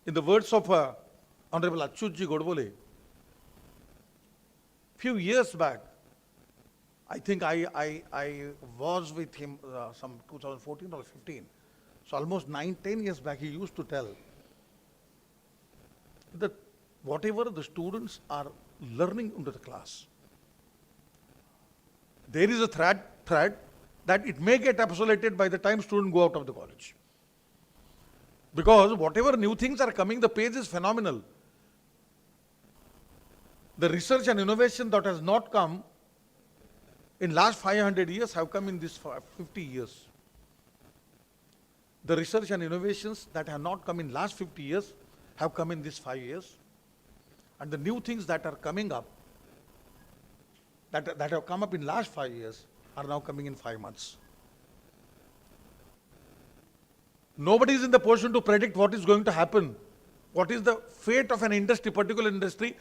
In the words of Honorable Achyutji Godbole, few years back, I think I was with him some 2014 or 15. So almost 9-10 years back, he used to tell that whatever the students are learning into the class, there is a threat that it may get obsoleted by the time students go out of the college. Because whatever new things are coming, the pace is phenomenal. The research and innovation that has not come in last 500 years have come in this 50 years. The research and innovations that have not come in last 50 years have come in these 5 years. And the new things that are coming up, that have come up in last 5 years, are now coming in 5 months. Nobody is in the position to predict what is going to happen. What is the fate of an industry, particular industry,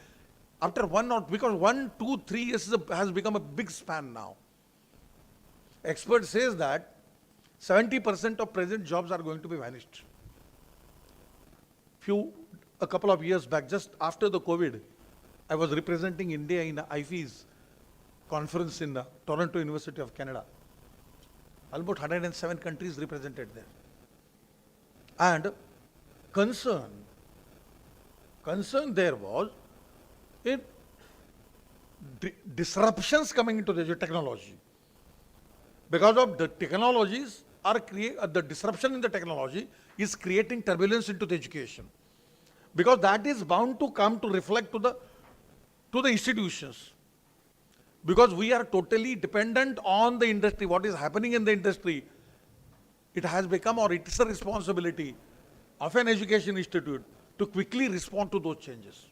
after because 1, 2, 3 years has become a big span now. Expert says that 70% of present jobs are going to be vanished. A couple of years back, just after the COVID, I was representing India in IFE's conference in Toronto University of Canada. Almost 107 countries represented there. And concern there was in disruptions coming into the technology. Because of the technologies the disruption in the technology is creating turbulence into the education. Because that is bound to come to reflect to the institutions. Because we are totally dependent on the industry, what is happening in the industry. It has become, or it is a responsibility of an education institute to quickly respond to those changes.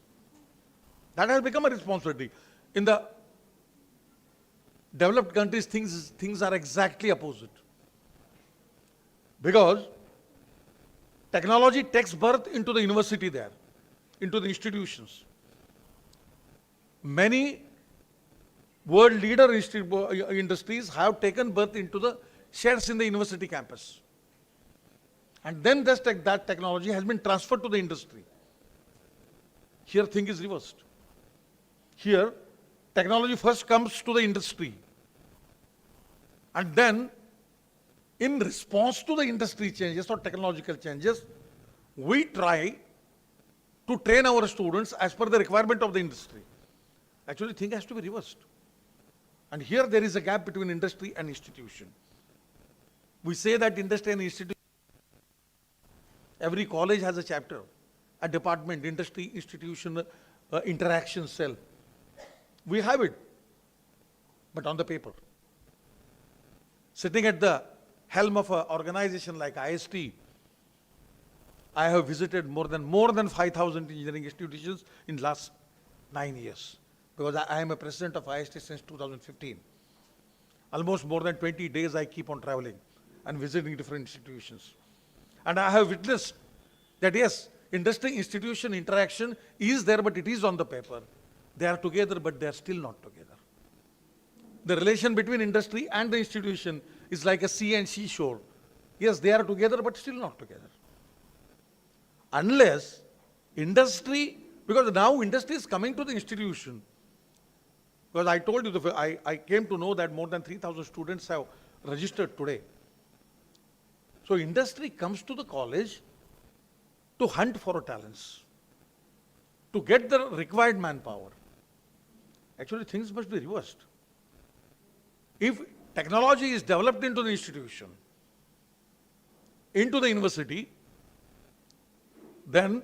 That has become a responsibility. In the developed countries, things are exactly opposite. Because technology takes birth into the university there, into the institutions. Many world leader industries have taken birth into the sheds in the university campus. And then that technology has been transferred to the industry. Here thing is reversed. Here, technology first comes to the industry. And then, in response to the industry changes or technological changes, we try to train our students as per the requirement of the industry. Actually, thing has to be reversed. And here there is a gap between industry and institution. We say that industry and institution, every college has a chapter, a department, industry, institution, interaction cell. We have it, but on the paper. Sitting at the helm of an organization like IST, I have visited more than 5,000 engineering institutions in the last 9 years, because I am a president of IST since 2015. Almost more than 20 days I keep on traveling and visiting different institutions. And I have witnessed that yes, industry institution interaction is there, but it is on the paper. They are together, but they are still not together. The relation between industry and the institution is like a sea and seashore. Yes, they are together, but still not together. Unless industry, because now industry is coming to the institution. Because I told you, I came to know that more than 3,000 students have registered today. So industry comes to the college to hunt for talents, to get the required manpower. Actually, things must be reversed. If technology is developed into the institution, into the university, then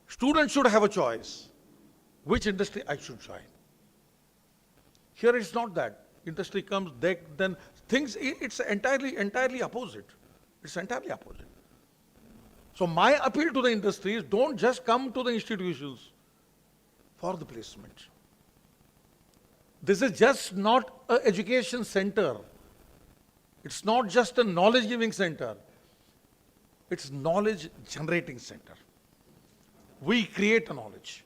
students should have a choice which industry I should join. Here it's not that. Industry comes, then things, it's entirely opposite. It's entirely opposite. So my appeal to the industry is don't just come to the institutions for the placement. This is just not an education center. It's not just a knowledge giving center. It's knowledge generating center. We create a knowledge.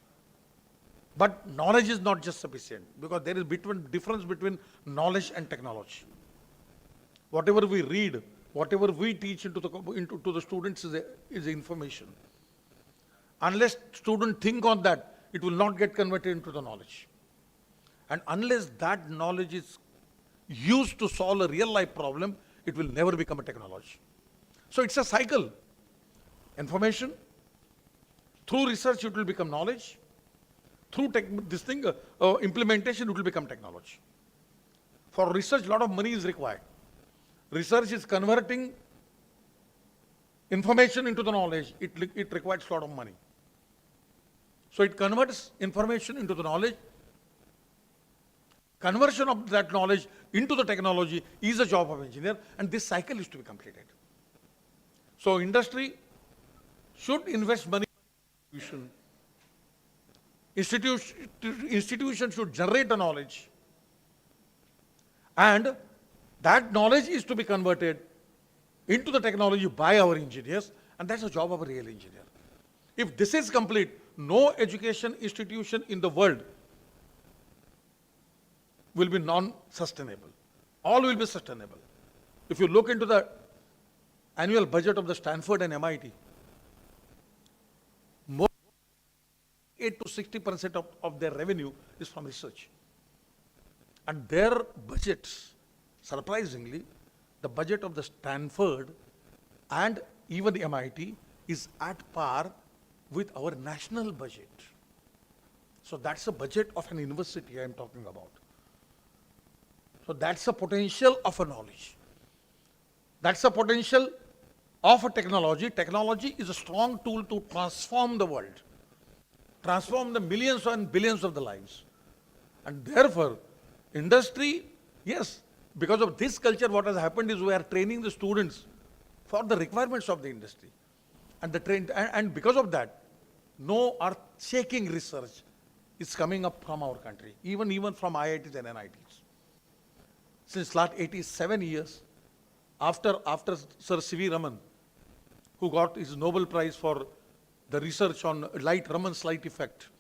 But knowledge is not just sufficient, because there is difference between knowledge and technology. Whatever we read, whatever we teach to the students is information. Unless students think on that, it will not get converted into the knowledge. And unless that knowledge is used to solve a real life problem, it will never become a technology. So it's a cycle. Information, through research it will become knowledge, through implementation it will become technology. For research, a lot of money is required. Research is converting information into the knowledge. It requires a lot of money. So it converts information into the knowledge. Conversion of that knowledge into the technology is a job of engineer, and this cycle is to be completed. So industry should invest money in institution. Institution should generate the knowledge, and that knowledge is to be converted into the technology by our engineers, and that's the job of a real engineer. If this is complete, no education institution in the world will be non-sustainable. All will be sustainable. If you look into the annual budget of the Stanford and MIT, more 8 to 60% of their revenue is from research. And their budgets, surprisingly, the budget of the Stanford and even the MIT is at par with our national budget. So that's the budget of an university I am talking about. So that's the potential of a knowledge. That's the potential of a technology. Technology is a strong tool to transform the world, transform the millions and billions of the lives. And therefore, industry, yes, because of this culture, what has happened is we are training the students for the requirements of the industry. And because of that, no earth-shaking research is coming up from our country, even from IITs and NITs. Since last 87 years, after Sir C.V. Raman, who got his Nobel Prize for the research on Raman's light effect,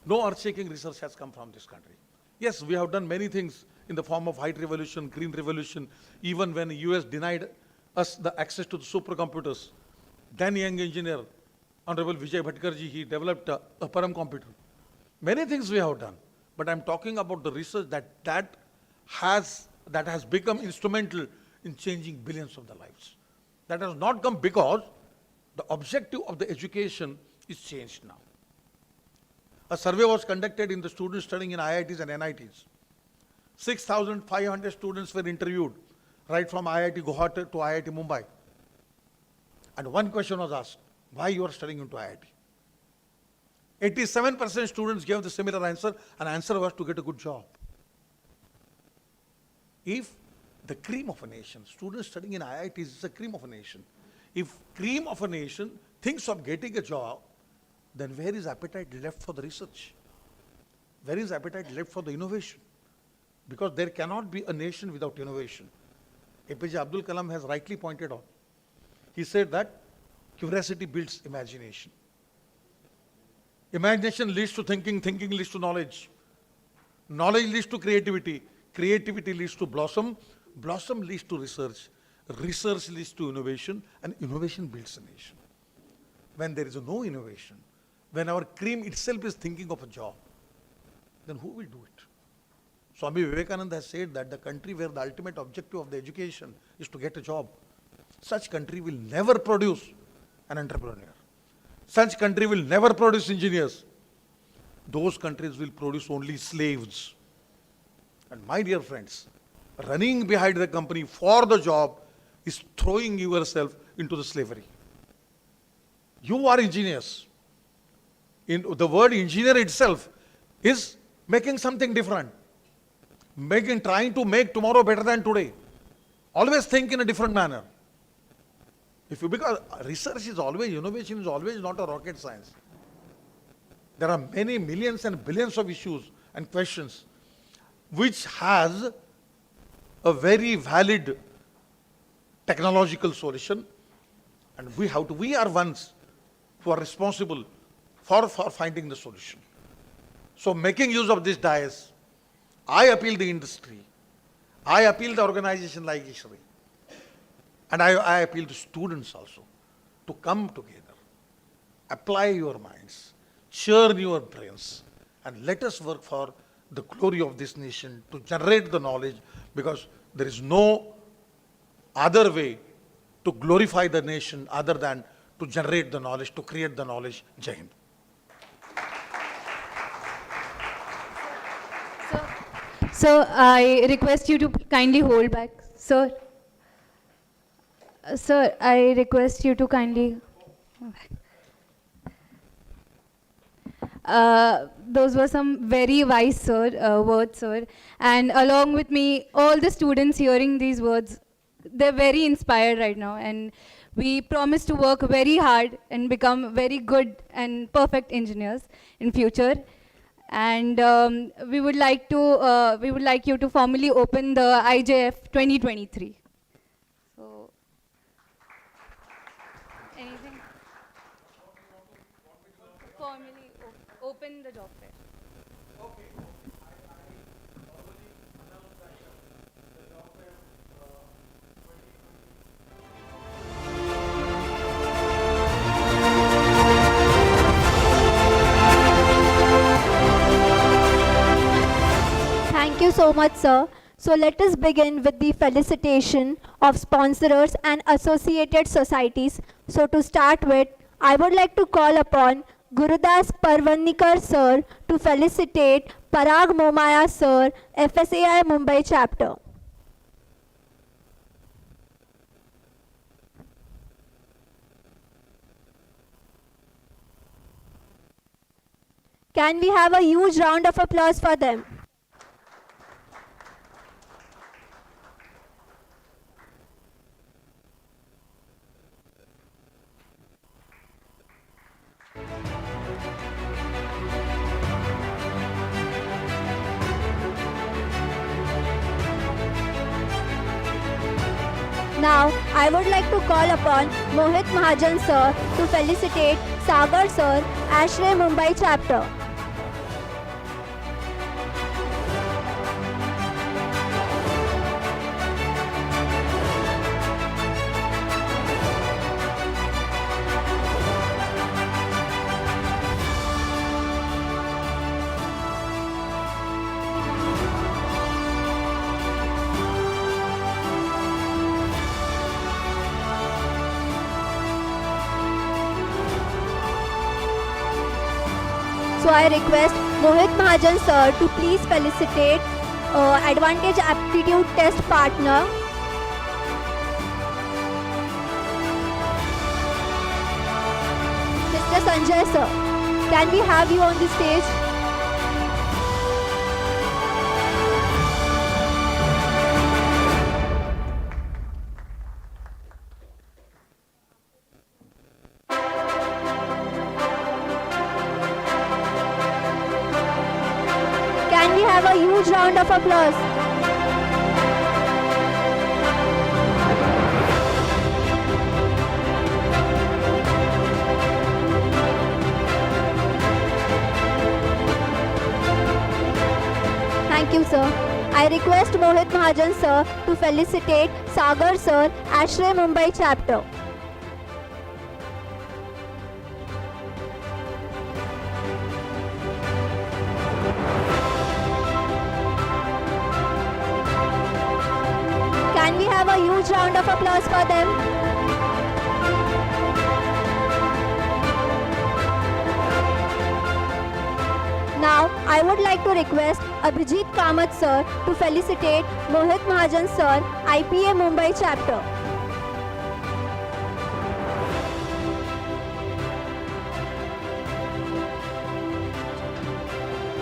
no earth-shaking research has come from this country. Yes, we have done many things in the form of white revolution, green revolution, even when the US denied us the access to the supercomputers. Then young engineer, Honorable Vijay Bhatkarji, he developed a Param computer. Many things we have done, but I'm talking about the research that has become instrumental in changing billions of the lives. That has not come because the objective of the education is changed now. A survey was conducted in the students studying in IITs and NITs. 6,500 students were interviewed. right from IIT Guwahati to IIT Mumbai. And one question was asked, why you are studying into IIT? 87% students gave the similar answer, and answer was to get a good job. If the cream of a nation, students studying in IITs is the cream of a nation. If cream of a nation thinks of getting a job, then where is appetite left for the research? Where is appetite left for the innovation? Because there cannot be a nation without innovation. APJ Abdul Kalam has rightly pointed out. He said that curiosity builds imagination. Imagination leads to thinking, thinking leads to knowledge. Knowledge leads to creativity. Creativity leads to blossom. Blossom leads to research. Research leads to innovation, and innovation builds a nation. When there is no innovation, when our cream itself is thinking of a job, then who will do it? Swami Vivekananda has said that the country where the ultimate objective of the education is to get a job, such country will never produce an entrepreneur. Such country will never produce engineers. Those countries will produce only slaves. And my dear friends, running behind the company for the job is throwing yourself into the slavery. You are engineers. The word engineer itself is making something different. Trying to make tomorrow better than today. Always think in a different manner. Because research is always, innovation is always not a rocket science. There are many millions and billions of issues and questions which has a very valid technological solution, and we are ones who are responsible for finding the solution. So making use of this dais, I appeal the industry, I appeal the organization like Ishrae, and I appeal to students also to come together, apply your minds, churn your brains, and let us work for the glory of this nation to generate the knowledge, because there is no other way to glorify the nation other than to generate the knowledge, to create the knowledge. Jai Hind. So I request you to kindly hold back. Sir. Sir, I request you to kindly. Those were some very wise words, sir. And along with me, all the students hearing these words, they're very inspired right now. And we promise to work very hard and become very good and perfect engineers in future. And we would like you to formally open the IJF 2023. So, anything? Formally open the job fair. Thank you so much, sir. So let us begin with the felicitation of sponsors and associated societies. So to start with, I would like to call upon Gurudas Parvanikar sir to felicitate Parag Momaya sir, FSAI Mumbai chapter. Can we have a huge round of applause for them? Now, I would like to call upon Mohit Mahajan sir to felicitate Sagar sir, Ishrae Mumbai chapter. So I request Mohit Mahajan sir to please felicitate Advantage Aptitude Test partner Sanjay sir. Can we have you on the stage? Can we have a huge round of applause? Thank you, sir. I request Mohit Mahajan sir to felicitate Sagar sir, Ashray Mumbai chapter. Can we have a huge round of applause for them? Now, I would like to request Abhijit Kamath sir to felicitate Mohit Mahajan sir, IPA Mumbai chapter.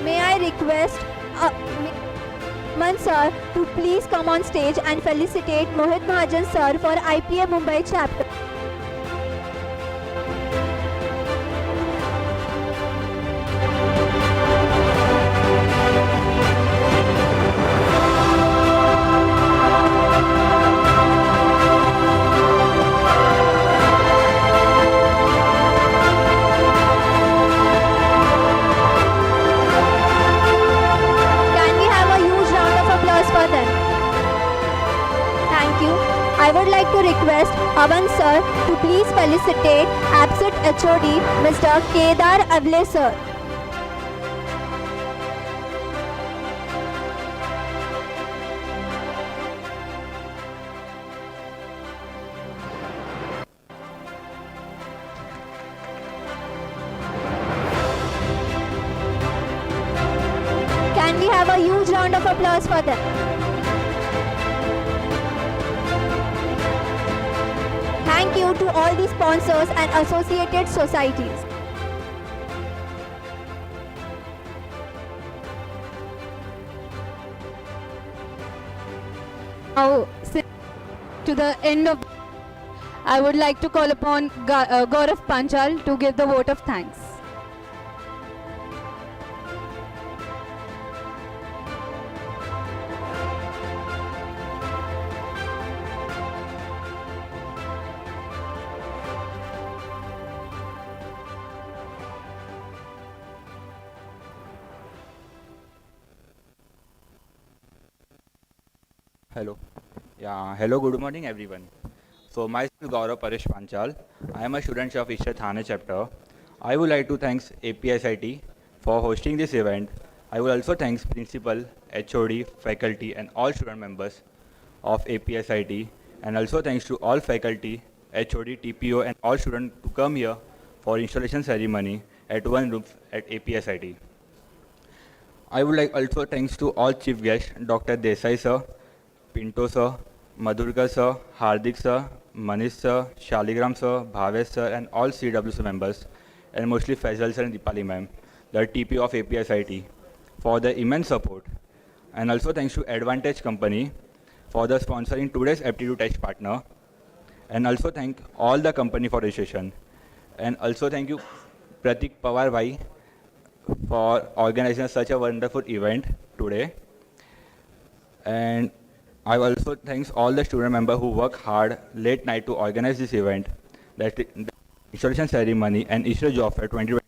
May I request Man sir to please come on stage and felicitate Mohit Mahajan sir for IPA Mumbai chapter. I would like to request Avan sir to please felicitate absent HOD Mr. Kedar Avle sir. Can we have a huge round of applause for them? Thank you to all the sponsors and associated societies. Now, to the end of, I would like to call upon Gaurav Panchal to give the vote of thanks. Hello. Yeah, hello, good morning everyone. So myself Gaurav Paresh Panchal. I am a student of Ishrae THANE chapter. I would like to thank APSIT for hosting this event. I would also thank principal, HOD, faculty and all student members of APSIT, and also thanks to all faculty, HOD, TPO and all students to come here for installation ceremony at one room at APSIT. I would like also thanks to all chief guests, Dr. Desai sir, Pinto sir, Madhurka sir, Hardik sir, Manish sir, Shaligram sir, Bhavesh sir and all CWC members, and mostly Faisal sir and Dipali ma'am, the TP of APSIT, for the immense support. And also thanks to Advantage Company for the sponsoring today's aptitude test partner. And also thank all the company for registration. And also thank you Pratik Pawar bhai for organizing such a wonderful event today. And I also thanks all the student members who work hard late night to organize this event, that the installation ceremony and Ishrae Job Fair 2020.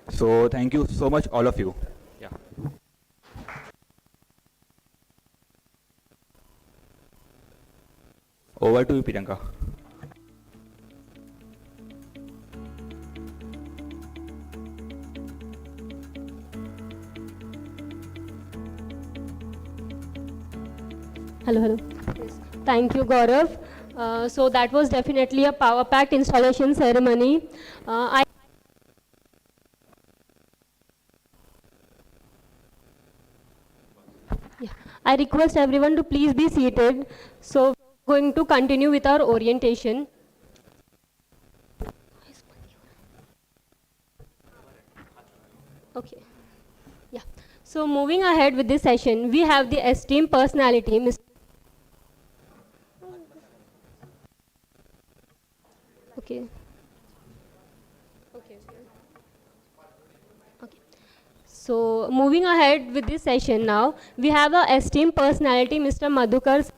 So thank you so much all of you. Yeah. Over to you, Priyanka. Hello. Yes. Thank you, Gaurav. So that was definitely a power-packed installation ceremony. I request everyone to please be seated. So we're going to continue with our orientation. So moving ahead with this session, we have the esteemed personality, Mr. Okay. Okay. Okay. So moving ahead with this session now, we have our esteemed personality, Mr. Madhukar,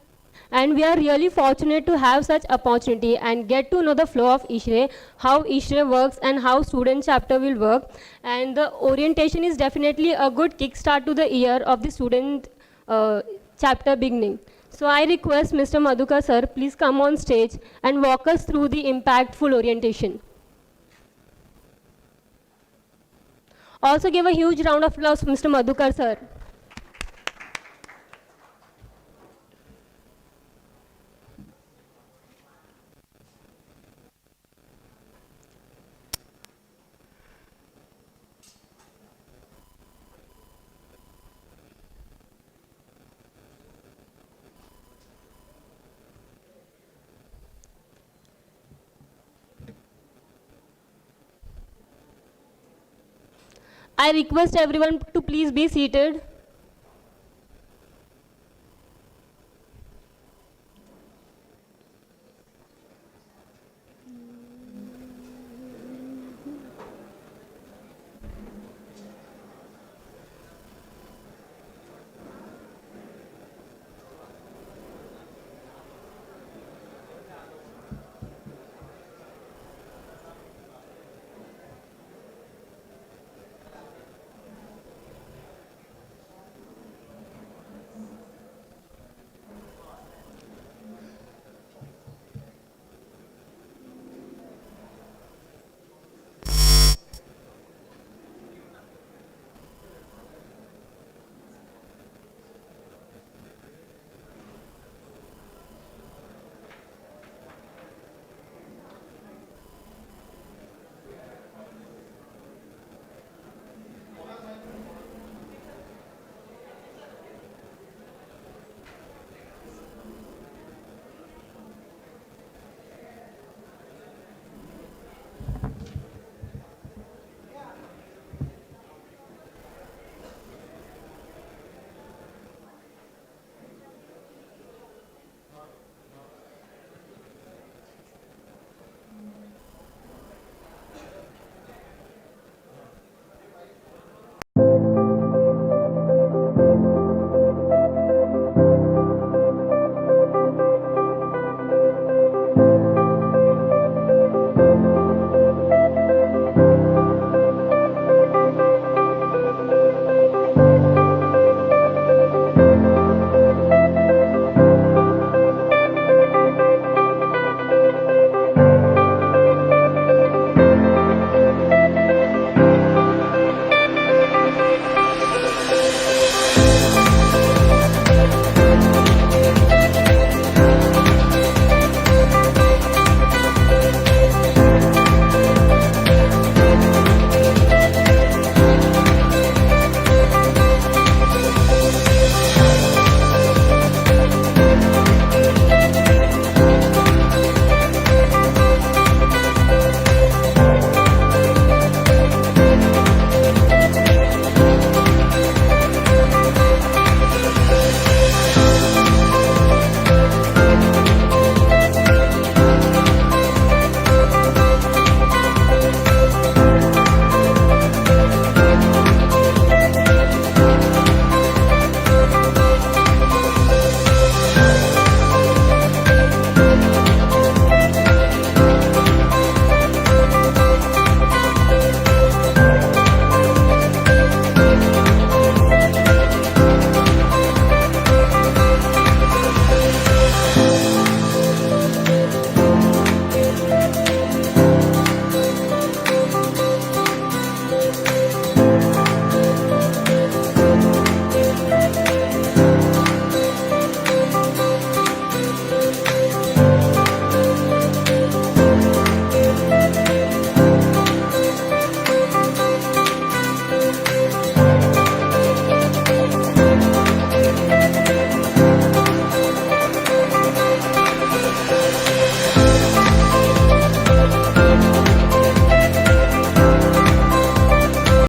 and we are really fortunate to have such opportunity and get to know the flow of Ishrae, how Ishrae works and how student chapter will work. And the orientation is definitely a good kickstart to the year of the student chapter beginning. So I request Mr. Madhukar sir, please come on stage and walk us through the impactful orientation. Also give a huge round of applause to Mr. Madhukar sir. I request everyone to please be seated.